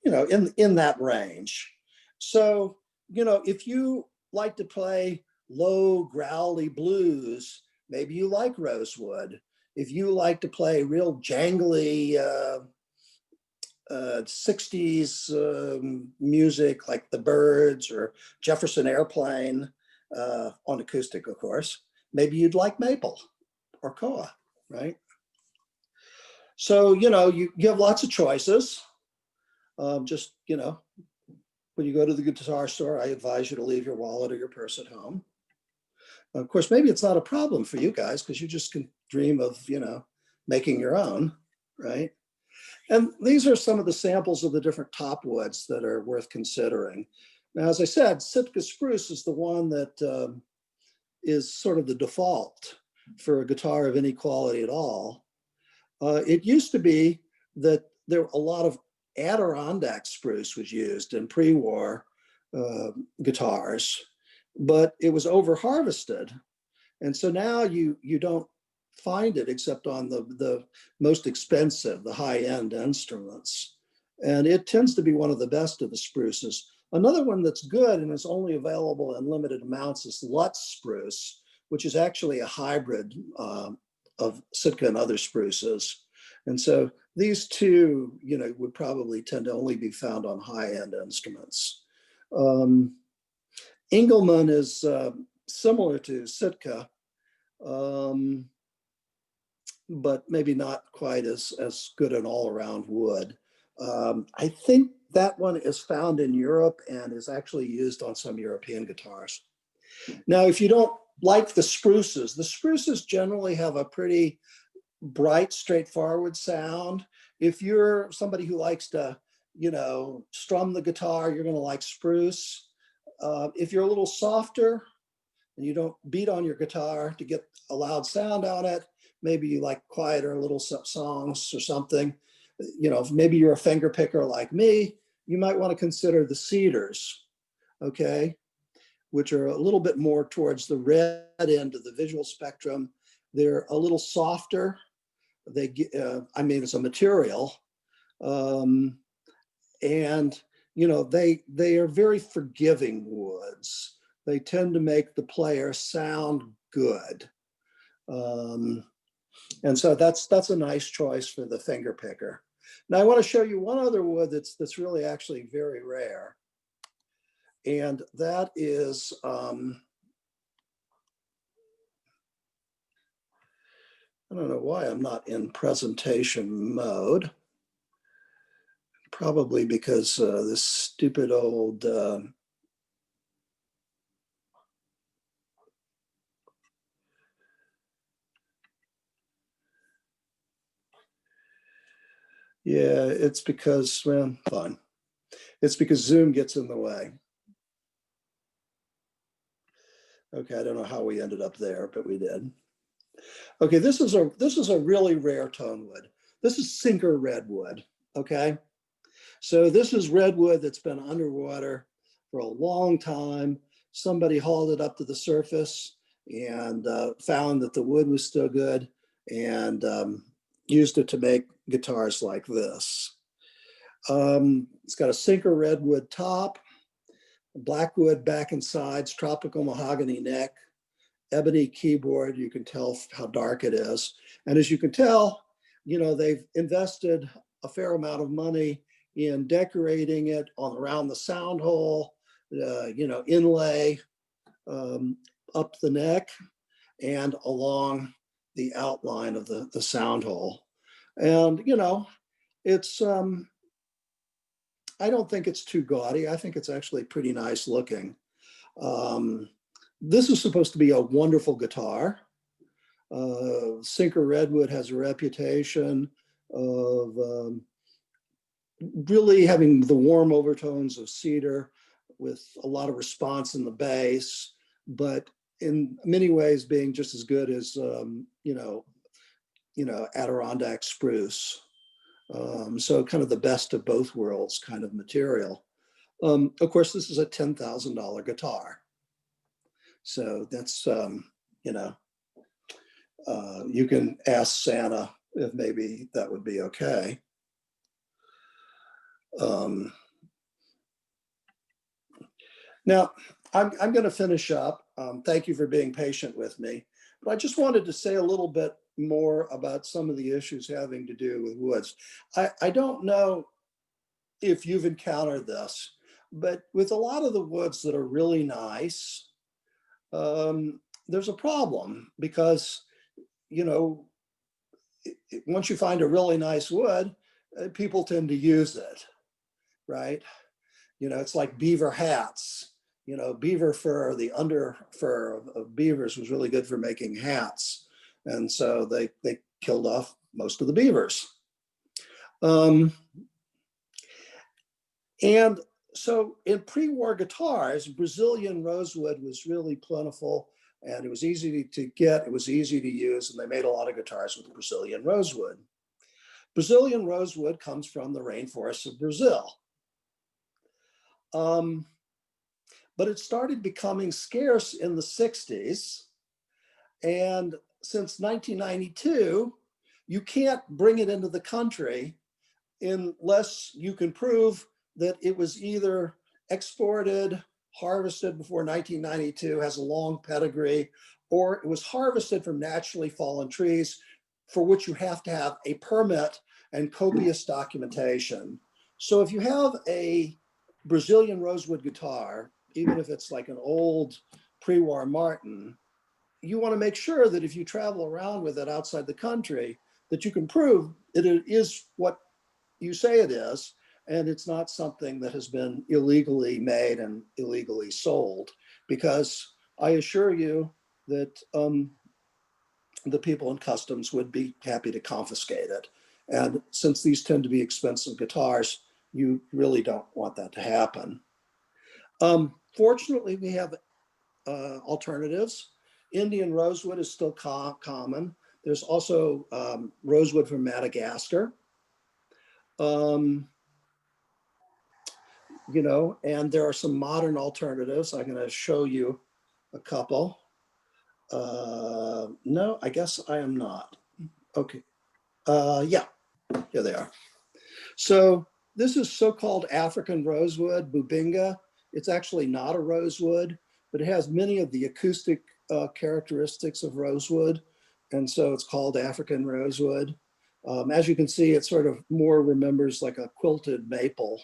Speaker 3: in that range. So, if you like to play low growly blues, maybe you like rosewood. If you like to play real jangly 60s music like the Byrds or Jefferson Airplane, on acoustic, of course, maybe you'd like maple or Koa, right? So, you have lots of choices. Just, when you go to the guitar store, I advise you to leave your wallet or your purse at home. Of course, maybe it's not a problem for you guys because you just can dream of, making your own, right? And these are some of the samples of the different top woods that are worth considering. Now, as I said, Sitka spruce is the one that is sort of the default for a guitar of any quality at all. It used to be that there were a lot of Adirondack spruce was used in pre-war guitars, but it was over-harvested. And so now you don't find it except on the most expensive, the high-end instruments. And it tends to be one of the best of the spruces. Another one that's good and is only available in limited amounts is Lutz spruce, which is actually a hybrid of Sitka and other spruces. And so these two, would probably tend to only be found on high-end instruments. Engelmann is similar to Sitka, but maybe not quite as good an all-around wood. I think that one is found in Europe and is actually used on some European guitars. Now, if you don't like the spruces generally have a pretty bright, straightforward sound. If you're somebody who likes to, strum the guitar, you're going to like spruce. If you're a little softer and you don't beat on your guitar to get a loud sound on it, maybe you like quieter little songs or something. Maybe you're a finger picker like me, you might want to consider the cedars, okay, which are a little bit more towards the red end of the visual spectrum. They're a little softer. It's a material, and they are very forgiving woods. They tend to make the player sound good, and so that's a nice choice for the finger picker. Now I want to show you one other wood that's really actually very rare, and that is I don't know why I'm not in presentation mode. Probably because this stupid old yeah, it's because, well, fine. It's because Zoom gets in the way. Okay, I don't know how we ended up there, but we did. Okay, this is a really rare tone wood. This is sinker redwood, okay? So this is redwood that's been underwater for a long time. Somebody hauled it up to the surface and found that the wood was still good and used it to make guitars like this. It's got a sinker redwood top, blackwood back and sides, tropical mahogany neck, ebony keyboard. You can tell how dark it is. And as you can tell, they've invested a fair amount of money in decorating it around the sound hole, inlay up the neck and along the outline of the sound hole. And, it's, I don't think it's too gaudy. I think it's actually pretty nice looking. This is supposed to be a wonderful guitar. Sinker Redwood has a reputation of really having the warm overtones of cedar with a lot of response in the bass, but in many ways being just as good as, Adirondack spruce. So kind of the best of both worlds kind of material. Of course, this is a $10,000 guitar. So that's, you can ask Santa if maybe that would be okay. Now, I'm going to finish up. Thank you for being patient with me. But I just wanted to say a little bit more about some of the issues having to do with woods. I don't know if you've encountered this, but with a lot of the woods that are really nice, there's a problem because, once you find a really nice wood, people tend to use it, right? It's like beaver hats. Beaver fur, the under fur of beavers was really good for making hats. And so they killed off most of the beavers. And so in pre-war guitars, Brazilian rosewood was really plentiful and it was easy to get, it was easy to use, and they made a lot of guitars with Brazilian rosewood. Brazilian rosewood comes from the rainforests of Brazil. But it started becoming scarce in the 60s. And since 1992, you can't bring it into the country unless you can prove that it was either exported, harvested before 1992, has a long pedigree, or it was harvested from naturally fallen trees, for which you have to have a permit and copious documentation. So if you have a Brazilian rosewood guitar, even if it's like an old pre-war Martin, you want to make sure that if you travel around with it outside the country, that you can prove that it is what you say it is, and it's not something that has been illegally made and illegally sold. Because I assure you that the people in customs would be happy to confiscate it. And since these tend to be expensive guitars, you really don't want that to happen. Fortunately, we have alternatives. Indian rosewood is still common. There's also rosewood from Madagascar. And there are some modern alternatives. I'm going to show you a couple. No, I guess I am not. Okay. Yeah, here they are. So this is so-called African rosewood, bubinga. It's actually not a rosewood, but it has many of the acoustic characteristics of rosewood. And so it's called African rosewood. As you can see, it sort of more remembers like a quilted maple,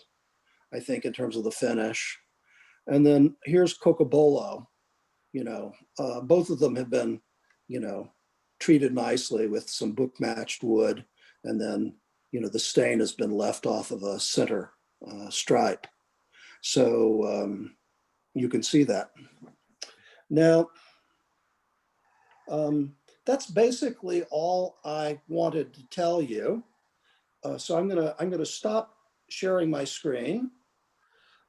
Speaker 3: I think, in terms of the finish. And then here's Cocobolo. Both of them have been, treated nicely with some book-matched wood. And then, the stain has been left off of a center stripe. So you can see that. Now, that's basically all I wanted to tell you. So I'm gonna stop sharing my screen.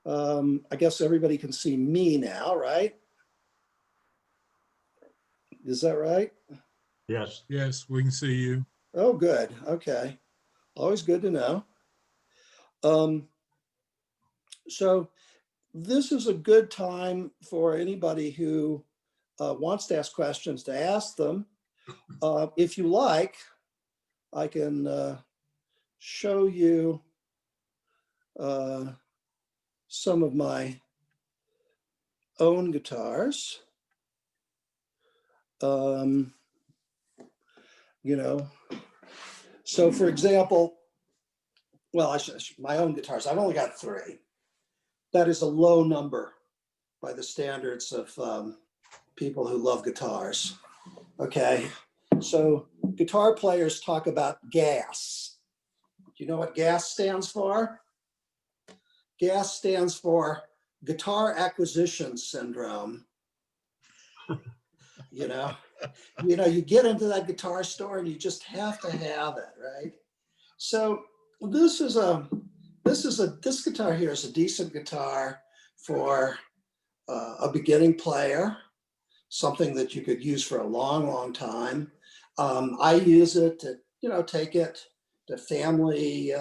Speaker 3: I guess everybody can see me now, right? Is that right?
Speaker 5: Yes.
Speaker 1: Yes, we can see you.
Speaker 3: Oh, good. Okay. Always good to know. So this is a good time for anybody who wants to ask questions to ask them. If you like, I can show you some of my own guitars. So for example, well, my own guitars. I've only got 3. That is a low number by the standards of people who love guitars. Okay, so guitar players talk about GAS. Do you know what GAS stands for? GAS stands for Guitar Acquisition Syndrome. You know, you get into that guitar store and you just have to have it, right? So this guitar here is a decent guitar for a beginning player, something that you could use for a long, long time. I use it to, take it to family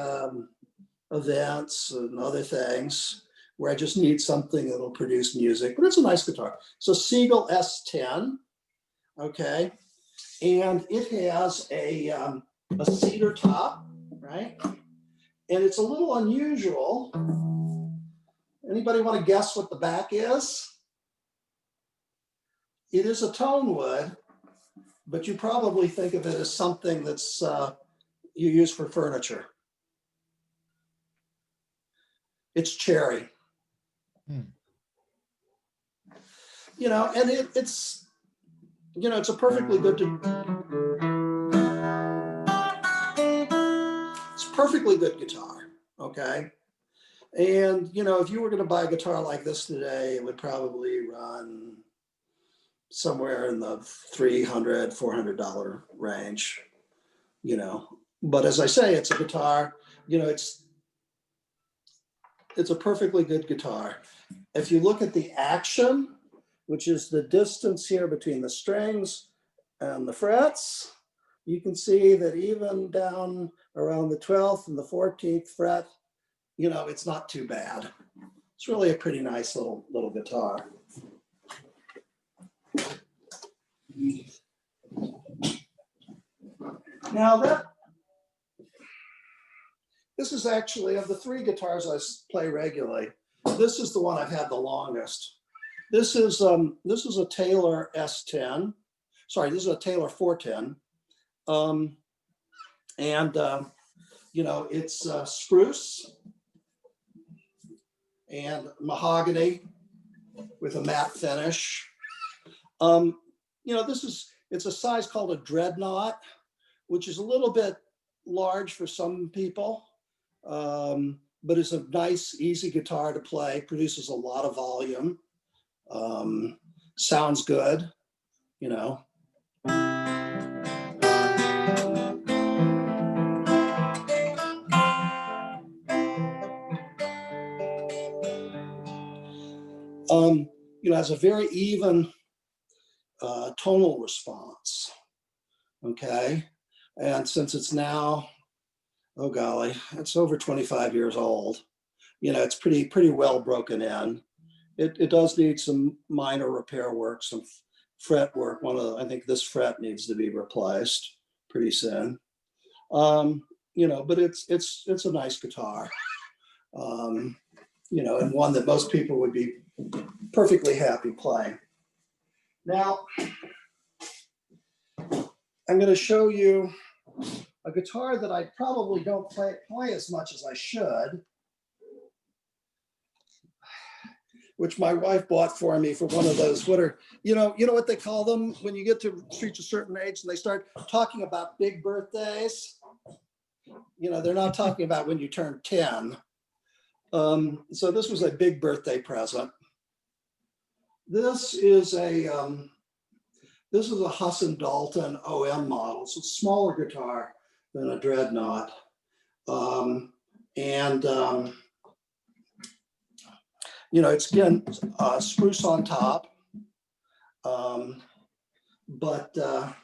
Speaker 3: events and other things where I just need something that'll produce music, but it's a nice guitar. So Siegel S10, okay? And it has a cedar top, right? And it's a little unusual. Anybody want to guess what the back is? It is a tone wood, but you probably think of it as something that's you use for furniture. It's cherry. And it's it's a perfectly good guitar, okay? And if you were going to buy a guitar like this today, it would probably run somewhere in the $300, $400 range, But as I say, it's a guitar, it's a perfectly good guitar. If you look at the action, which is the distance here between the strings and the frets, you can see that even down around the 12th and the 14th fret, it's not too bad. It's really a pretty nice little guitar. Now this is actually, of the 3 guitars I play regularly, this is the one I've had the longest. This is a Taylor S10. Sorry, this is a Taylor 410. It's spruce and mahogany with a matte finish. It's a size called a dreadnought, which is a little bit large for some people, but it's a nice, easy guitar to play, produces a lot of volume, sounds good, has a very even tonal response, okay? And since it's now, oh golly, it's over 25 years old, it's pretty well broken in. It does need some minor repair work, some fret work. I think this fret needs to be replaced pretty soon. But it's a nice guitar, and one that most people would be perfectly happy playing. Now, I'm going to show you a guitar that I probably don't play as much as I should, which my wife bought for me for one of those, what they call them when you get to reach a certain age and they start talking about big birthdays? They're not talking about when you turn 10. So this was a big birthday present. This is a Husson Dalton OM model. It's a smaller guitar than a dreadnought. It's again spruce on top, but the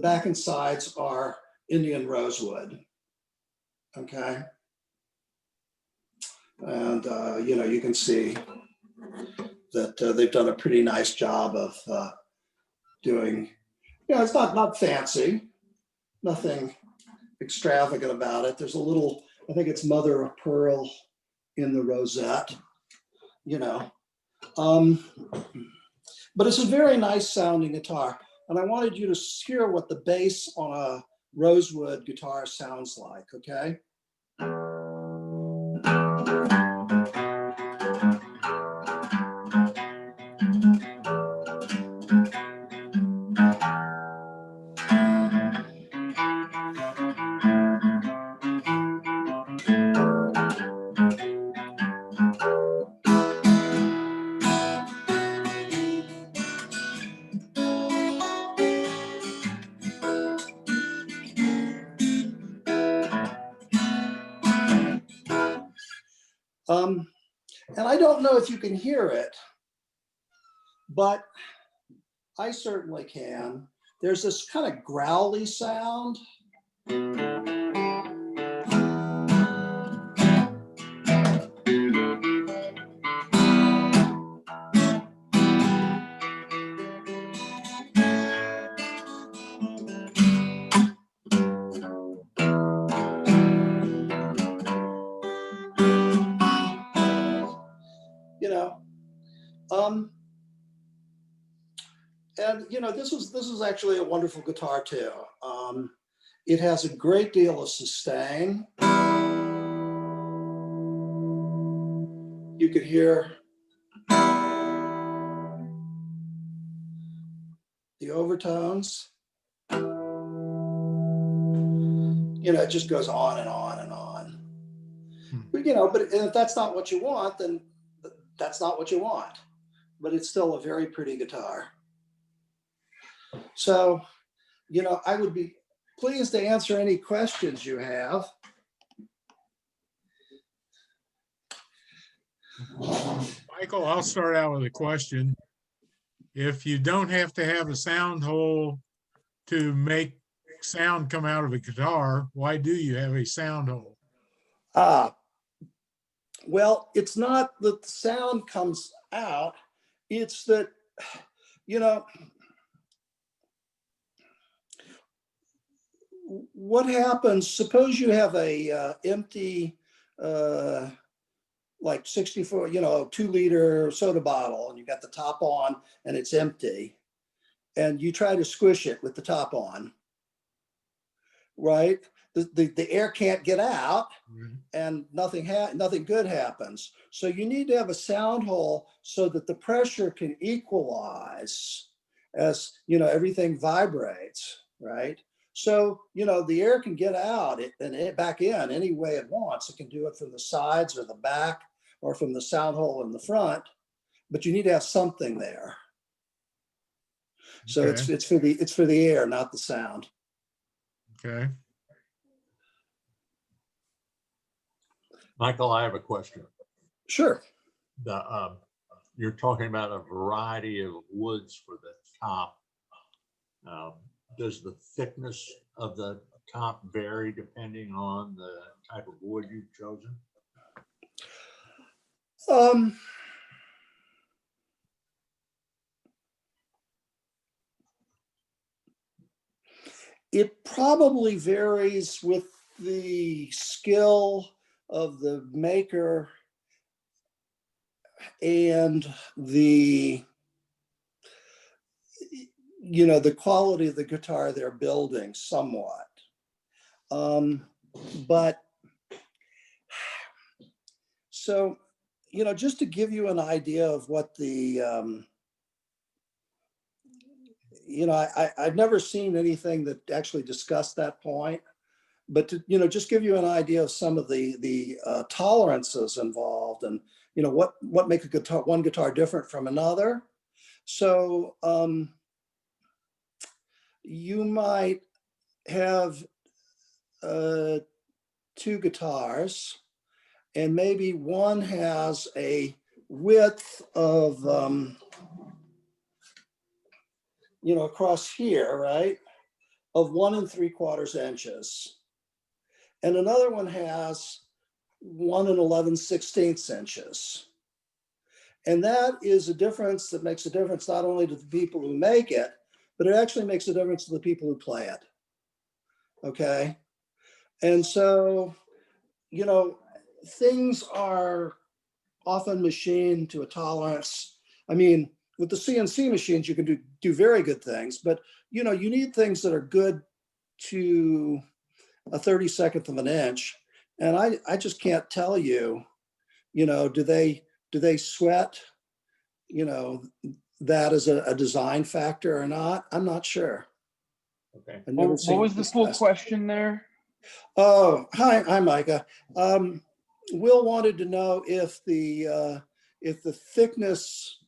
Speaker 3: back and sides are Indian rosewood. Okay, and you can see that they've done a pretty nice job of doing. It's not fancy, nothing extravagant about it. There's a little, I think it's mother of pearl in the rosette. But it's a very nice sounding guitar. And I wanted you to hear what the bass on a rosewood guitar sounds like, okay? And I don't know if you can hear it, but I certainly can. There's this kind of growly sound. You know, and you know, this is actually a wonderful guitar too. It has a great deal of sustain. You could hear the overtones. You know, it just goes on and on and on. But you know, but if that's not what you want, then that's not what you want. But it's still a very pretty guitar. So, you know, I would be pleased to answer any questions you have.
Speaker 1: Michael, I'll start out with a question. If you don't have to have a sound hole to make sound come out of a guitar, why do you have a sound hole?
Speaker 3: Well, it's not that the sound comes out, it's that, you know, what happens, suppose you have a empty, like 64, you know, 2-liter soda bottle, and you got the top on and it's empty, and you try to squish it with the top on, right? The air can't get out, and nothing good happens. So you need to have a sound hole so that the pressure can equalize as, you know, everything vibrates, right? So, you know, the air can get out and back in any way it wants. It can do it from the sides or the back or from the sound hole in the front, but you need to have something there. So
Speaker 1: Okay.
Speaker 3: it's for the air, not the sound.
Speaker 1: Okay.
Speaker 6: Michael, I have a question.
Speaker 3: Sure.
Speaker 6: You're talking about a variety of woods for the top. Does the thickness of the top vary depending on the type of wood you've chosen?
Speaker 3: It probably varies with the skill of the maker and the, you know, the quality of the guitar they're building somewhat. But so, you know, just to give you an idea of what the, you know, I've never seen anything that actually discussed that point, but to, you know, just give you an idea of some of the tolerances involved, and, you know, what makes a guitar, one guitar different from another. So you might have 2 guitars, and maybe one has a width of, you know, across here, right, of 1 3/4 inches. And another one has 1 11/16 inches. And that is a difference that makes a difference not only to the people who make it, but it actually makes a difference to the people who play it. Okay. And so, you know, things are often machined to a tolerance. I mean, with the CNC machines, you can do very good things, but, you know, you need things that are good to a 32nd of an inch. And I just can't tell you, you know, do they sweat, you know, that as a design factor or not? I'm not sure.
Speaker 6: Okay.
Speaker 7: What was the full question there?
Speaker 3: Oh, hi, Micah. Will wanted to know if the thickness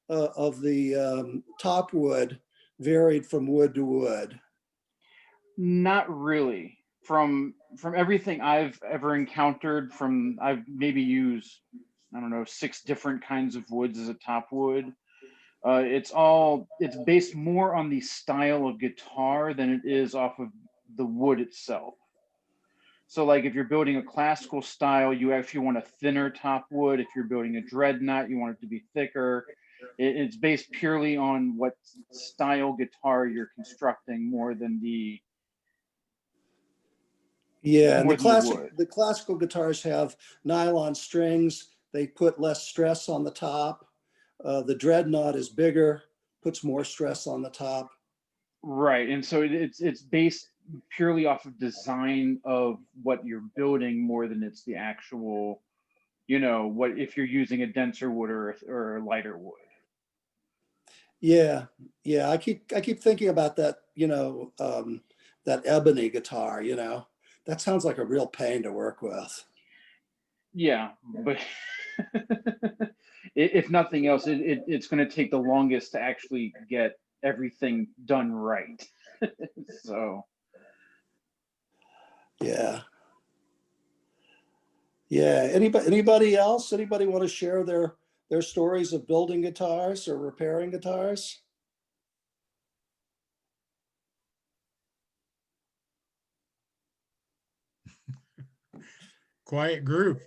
Speaker 3: of the top wood varied from wood to wood.
Speaker 7: Not really. from everything I've ever encountered, I've maybe used, I don't know, 6 different kinds of woods as a top wood. It's based more on the style of guitar than it is off of the wood itself. So like if you're building a classical style, you actually want a thinner top wood. If you're building a dreadnought, you want it to be thicker. It's based purely on what style guitar you're constructing more than the
Speaker 3: Yeah, and
Speaker 7: wood.
Speaker 3: the classical guitars have nylon strings. They put less stress on the top. The dreadnought is bigger, puts more stress on the top.
Speaker 7: Right, and so it's based purely off of design of what you're building more than it's the actual, what if you're using a denser wood or a lighter wood.
Speaker 3: Yeah, yeah. I keep thinking about that. That ebony guitar. That sounds like a real pain to work with.
Speaker 7: Yeah, but if nothing else, it's going to take the longest to actually get everything done right. So.
Speaker 3: Yeah. Yeah. Anybody else? Anybody want to share their stories of building guitars or repairing guitars?
Speaker 1: Quiet group.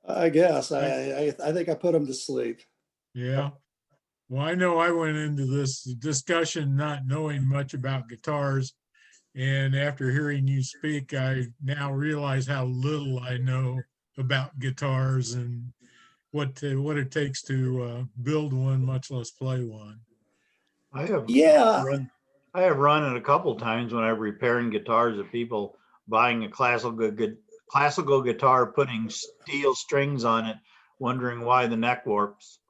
Speaker 3: I guess. I think I put them to sleep.
Speaker 1: Yeah. Well, I know I went into this discussion not knowing much about guitars. And after hearing you speak, I now realize how little I know about guitars and what it takes to build one, much less play one.
Speaker 3: Yeah.
Speaker 8: I have run in a couple times when I'm repairing guitars of people buying a classical guitar, putting steel strings on it, wondering why the neck warps.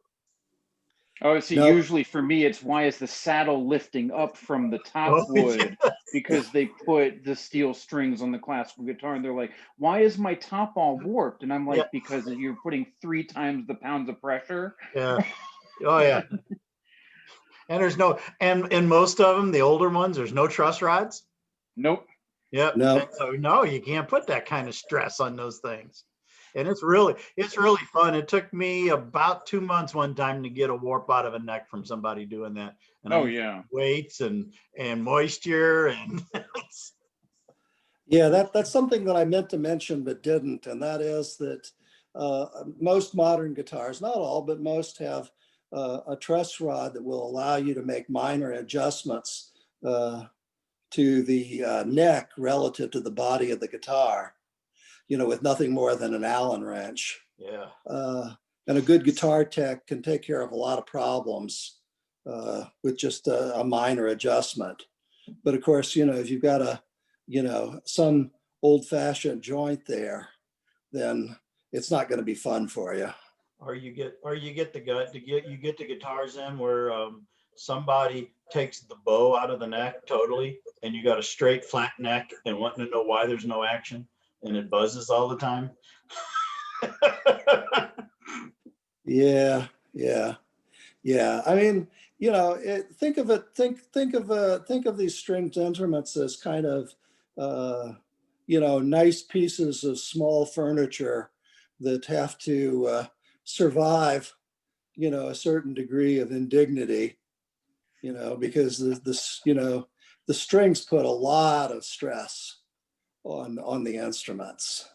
Speaker 7: Oh, see,
Speaker 3: No.
Speaker 7: usually for me, it's why is the saddle lifting up from the top
Speaker 8: Oh,
Speaker 7: wood?
Speaker 8: yeah.
Speaker 7: Because they put the steel strings on the classical guitar, and they're like, "Why is my top all warped?" And I'm like,
Speaker 8: Yeah.
Speaker 7: "Because you're putting 3 times the pounds of pressure."
Speaker 8: Yeah. Oh yeah. And there's no, and in most of them, the older ones, there's no truss rods.
Speaker 7: Nope.
Speaker 8: Yep.
Speaker 3: No.
Speaker 8: And so no, you can't put that kind of stress on those things. And it's really fun. It took me about 2 months one time to get a warp out of a neck from somebody doing that. And
Speaker 7: Oh yeah.
Speaker 8: weights and moisture and
Speaker 3: Yeah, that's something that I meant to mention but didn't, and that is that most modern guitars, not all, but most have a truss rod that will allow you to make minor adjustments to the neck relative to the body of the guitar, with nothing more than an Allen wrench.
Speaker 8: yeah.
Speaker 3: And a good guitar tech can take care of a lot of problems with just a minor adjustment. But of course, if you've got some old-fashioned joint there, then it's not going to be fun for you.
Speaker 8: Or you get the guitars in where somebody takes the bow out of the neck totally, and you got a straight flat neck and wanting to know why there's no action, and it buzzes all the time.
Speaker 3: Yeah. I mean, think of these stringed instruments as kind of nice pieces of small furniture that have to survive a certain degree of indignity, because the strings put a lot of stress on the instruments.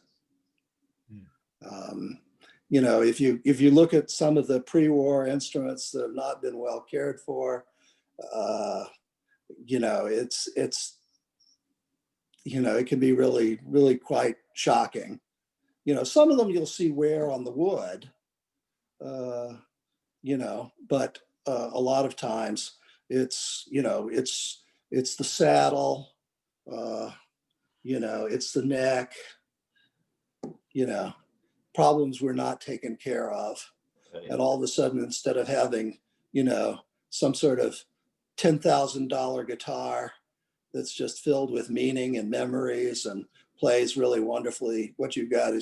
Speaker 3: If you look at some of the pre-war instruments that have not been well cared for, it can be really, really quite shocking. Some of them you'll see wear on the wood, but a lot of times it's the saddle, it's the neck, problems were not taken care of. And all of a sudden, instead of having, some sort of $10,000 guitar that's just filled with meaning and memories and plays really wonderfully, what you got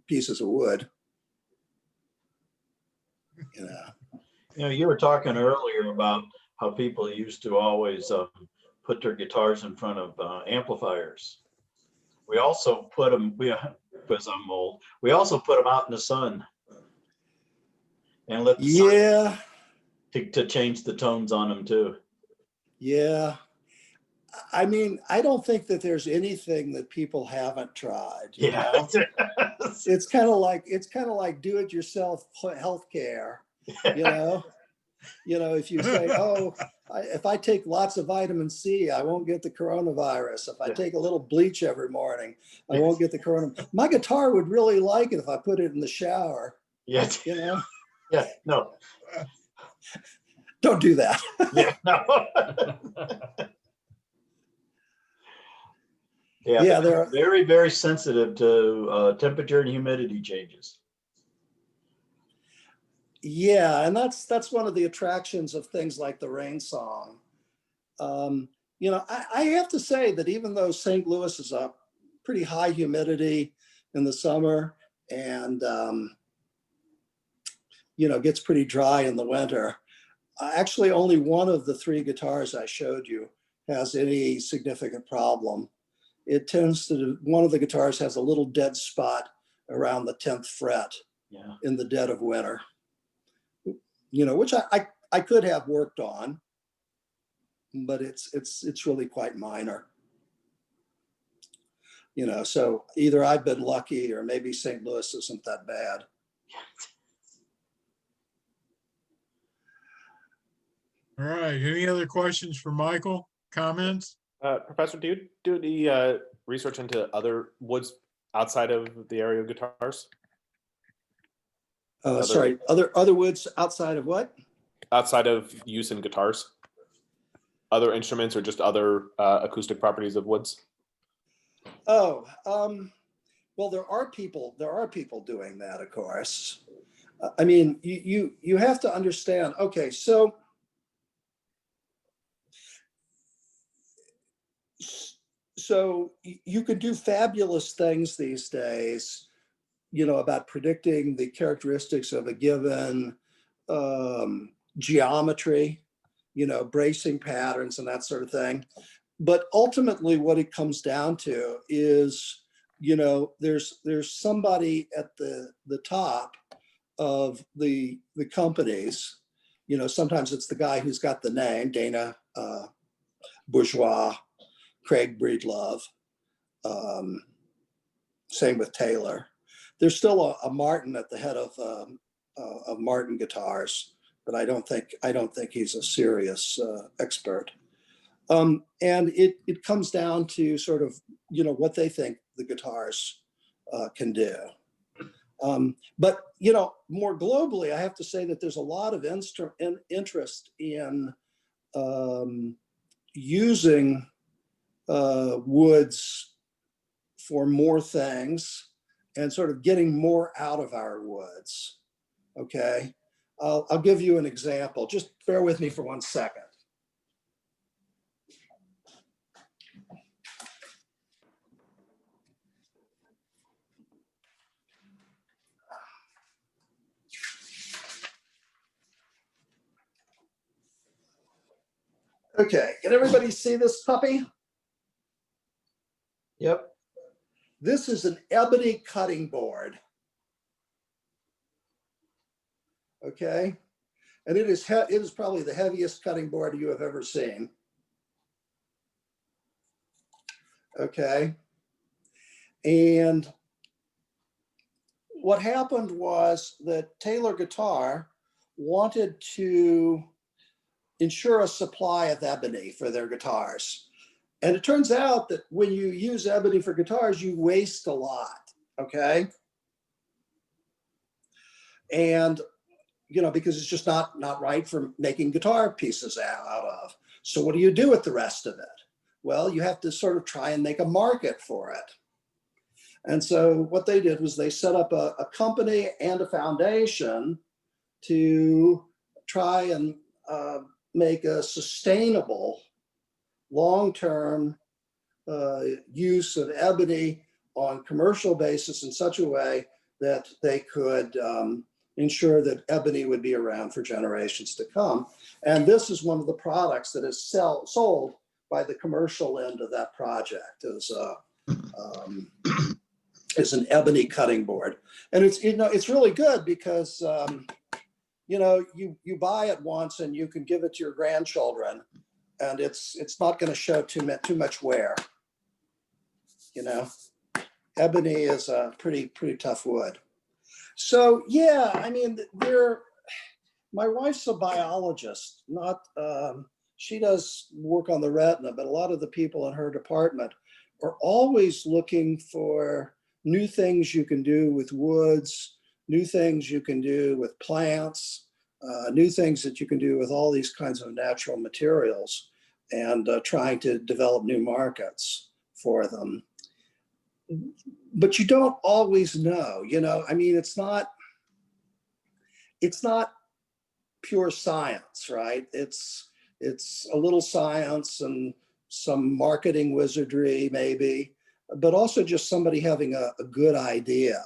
Speaker 3: pieces of wood.
Speaker 8: You were talking earlier about how people used to always put their guitars in front of amplifiers. We also put them, because I'm old, we also put them out in the sun and let the sun
Speaker 3: Yeah,
Speaker 8: to change the tones on them too.
Speaker 3: yeah. I mean, I don't think that there's anything that people haven't tried. You know? It's kind of like do-it-yourself healthcare. You know, if you say, "Oh, if I take lots of vitamin C, I won't get the coronavirus. If I take a little bleach every morning, I won't get the corona." My guitar would really like it if I put it in the shower.
Speaker 8: Yeah.
Speaker 3: You know,
Speaker 8: Yeah. No.
Speaker 3: don't do that.
Speaker 8: Yeah. No. Yeah.
Speaker 3: Yeah,
Speaker 8: They're very, very sensitive to temperature and humidity changes.
Speaker 3: Yeah, and that's one of the attractions of things like the Rain Song. I have to say that even though St. Louis is a pretty high humidity in the summer and gets pretty dry in the winter, actually only one of the 3 guitars I showed you has any significant problem. It tends to, one of the guitars has a little dead spot around the 10th fret in the dead of winter. Which I could have worked on, but it's really quite minor. So either I've been lucky or maybe St. Louis isn't that bad.
Speaker 1: All right. Any other questions for Michael? Comments?
Speaker 9: Professor, do you do any research into other woods outside of the area of guitars?
Speaker 3: Sorry, other woods outside of what?
Speaker 9: Outside of use in guitars? Other instruments or just other acoustic properties of woods?
Speaker 3: Oh, well, there are people doing that, of course. I mean, you have to understand, okay, so you can do fabulous things these days, about predicting the characteristics of a given geometry, bracing patterns and that sort of thing. But ultimately what it comes down to is, there's somebody at the top of the companies, sometimes it's the guy who's got the name, Dana Bourgeois, Craig Breedlove, same with Taylor. There's still a Martin at the head of Martin Guitars, but I don't think he's a serious expert. And it comes down to sort of, what they think the guitars can do. But, more globally, I have to say that there's a lot of interest in using woods for more things and sort of getting more out of our woods. Okay. I'll give you an example. Just bear with me for 1 second. Okay, can everybody see this puppy?
Speaker 8: Yep.
Speaker 3: This is an ebony cutting board. Okay, and it is probably the heaviest cutting board you have ever seen. Okay, and what happened was that Taylor Guitar wanted to ensure a supply of ebony for their guitars. And it turns out that when you use ebony for guitars, you waste a lot, okay? And, because it's just not right for making guitar pieces out of. So what do you do with the rest of it? Well, you have to sort of try and make a market for it. And so what they did was they set up a company and a foundation to try and make a sustainable long-term use of ebony on commercial basis in such a way that they could ensure that ebony would be around for generations to come. And this is one of the products that is sold by the commercial end of that project is an ebony cutting board. And it's really good because, you buy it once and you can give it to your grandchildren, and it's not going to show too much wear. Ebony is a pretty tough wood. So yeah, I mean, my wife's a biologist, not she does work on the retina, but a lot of the people in her department are always looking for new things you can do with woods, new things you can do with plants, new things that you can do with all these kinds of natural materials, and trying to develop new markets for them. But you don't always know, I mean, it's not pure science, right? It's a little science and some marketing wizardry maybe, but also just somebody having a good idea,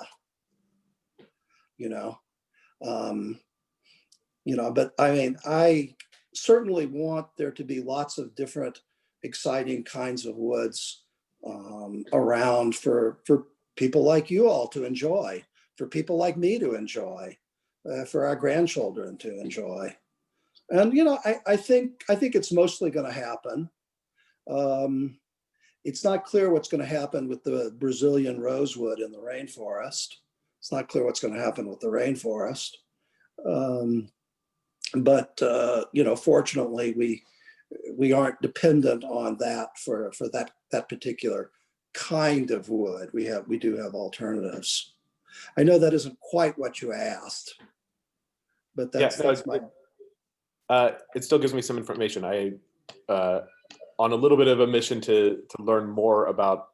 Speaker 3: but I mean, I certainly want there to be lots of different exciting kinds of woods around for people like you all to enjoy, for people like me to enjoy, for our grandchildren to enjoy. And, I think it's mostly going to happen. It's not clear what's going to happen with the Brazilian rosewood in the rainforest. It's not clear what's going to happen with the rainforest. But fortunately, we aren't dependent on that for that particular kind of wood. We do have alternatives. I know that isn't quite what you asked, but that's my.
Speaker 9: It still gives me some information. I on a little bit of a mission to learn more about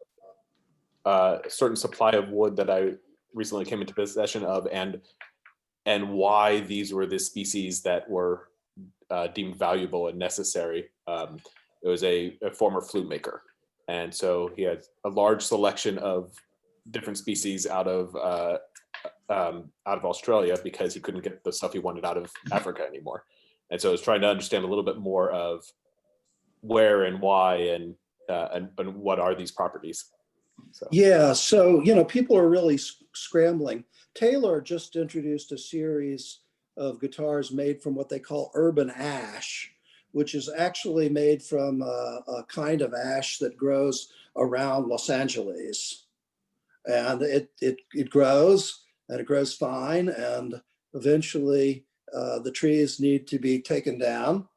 Speaker 9: a certain supply of wood that I recently came into possession of, and why these were the species that were deemed valuable and necessary. It was a former flute maker, and so he had a large selection of different species out of Australia because he couldn't get the stuff he wanted out of Africa anymore. And so I was trying to understand a little bit more of where and why and what are these properties. So.
Speaker 3: Yeah, so people are really scrambling. Taylor just introduced a series of guitars made from what they call urban ash, which is actually made from a kind of ash that grows around Los Angeles. And it grows, and it grows fine, and eventually the trees need to be taken down.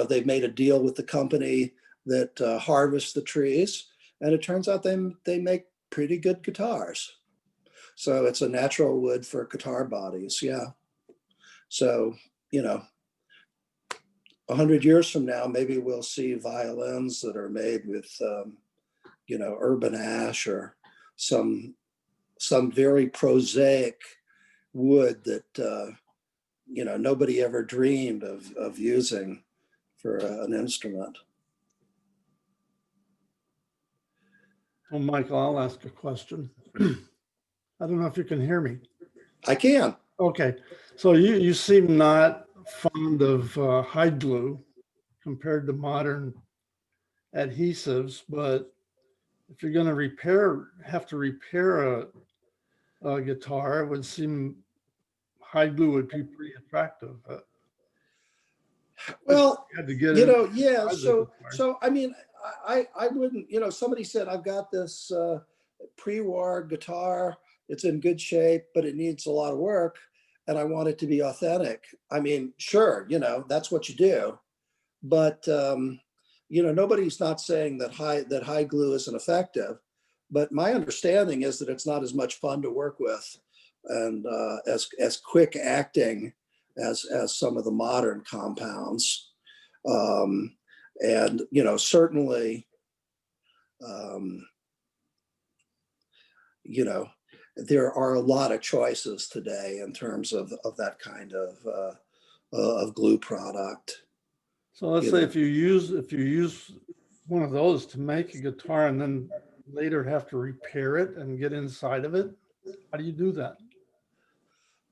Speaker 3: They've made a deal with the company that harvests the trees, and it turns out they make pretty good guitars. So it's a natural wood for guitar bodies, yeah. So, 100 years from now, maybe we'll see violins that are made with, urban ash or some very prosaic wood that, nobody ever dreamed of using for an instrument.
Speaker 10: Well, Michael, I'll ask a question. I don't know if you can hear me.
Speaker 3: I can.
Speaker 10: Okay, so you seem not fond of hide glue compared to modern adhesives, but if you're going to have to repair a guitar, it would seem hide glue would be pretty attractive.
Speaker 3: Well,
Speaker 10: had to get
Speaker 3: yeah. So I mean, I wouldn't. Somebody said I've got this pre-war guitar. It's in good shape, but it needs a lot of work, and I want it to be authentic. I mean, sure, that's what you do, but nobody's not saying that hide glue isn't effective. But my understanding is that it's not as much fun to work with, and as quick acting as some of the modern compounds. Certainly, there are a lot of choices today in terms of that kind of glue product.
Speaker 10: So let's say if you use one of those to make a guitar and then later have to repair it and get inside of it, how do you do that?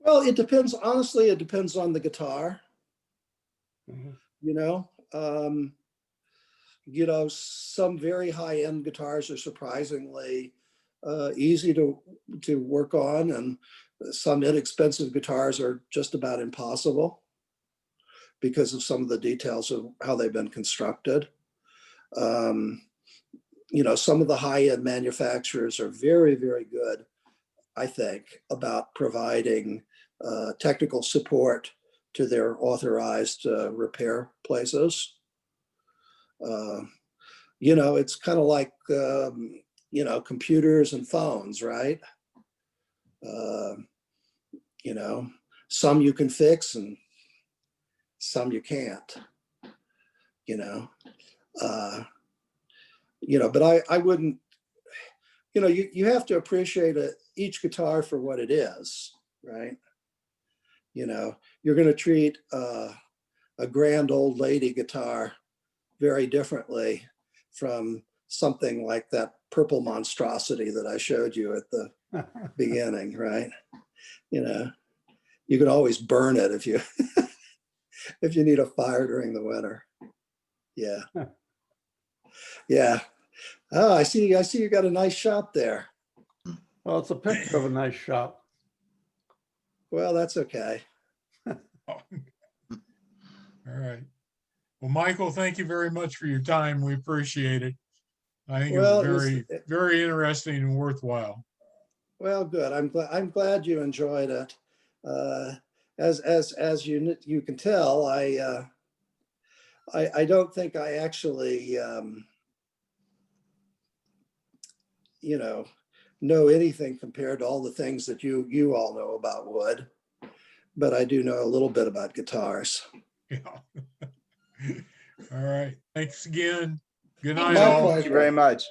Speaker 3: Well, it depends. Honestly, it depends on the guitar.
Speaker 10: Mhm.
Speaker 3: you know. You know, some very high-end guitars are surprisingly easy to work on, and some inexpensive guitars are just about impossible because of some of the details of how they've been constructed. You know, some of the high-end manufacturers are very, very good, I think, about providing technical support to their authorized repair places. You know, it's kind of like, you know, computers and phones, right? You know, some you can fix and some you can't, you know. You know, but I wouldn't, you know, you have to appreciate each guitar for what it is, right? You know, you're going to treat a grand old lady guitar very differently from something like that purple monstrosity that I showed you at the beginning, right? You know, you can always burn it if you if you need a fire during the winter. Yeah. Yeah. Oh, I see you got a nice shop there.
Speaker 10: Well, it's a picture of a nice shop.
Speaker 3: Well, that's okay.
Speaker 1: All right. Well, Michael, thank you very much for your time. We appreciate it. I think it
Speaker 3: Well,
Speaker 1: was
Speaker 3: it was,
Speaker 1: very, very interesting and worthwhile.
Speaker 3: well, good. I'm glad you enjoyed it. As you can tell, I don't think I actually you know anything compared to all the things that you all know about wood, but I do know a little bit about guitars.
Speaker 1: Yeah. All right. Thanks again. Good night, all.
Speaker 3: Likewise.
Speaker 11: Thank you very much.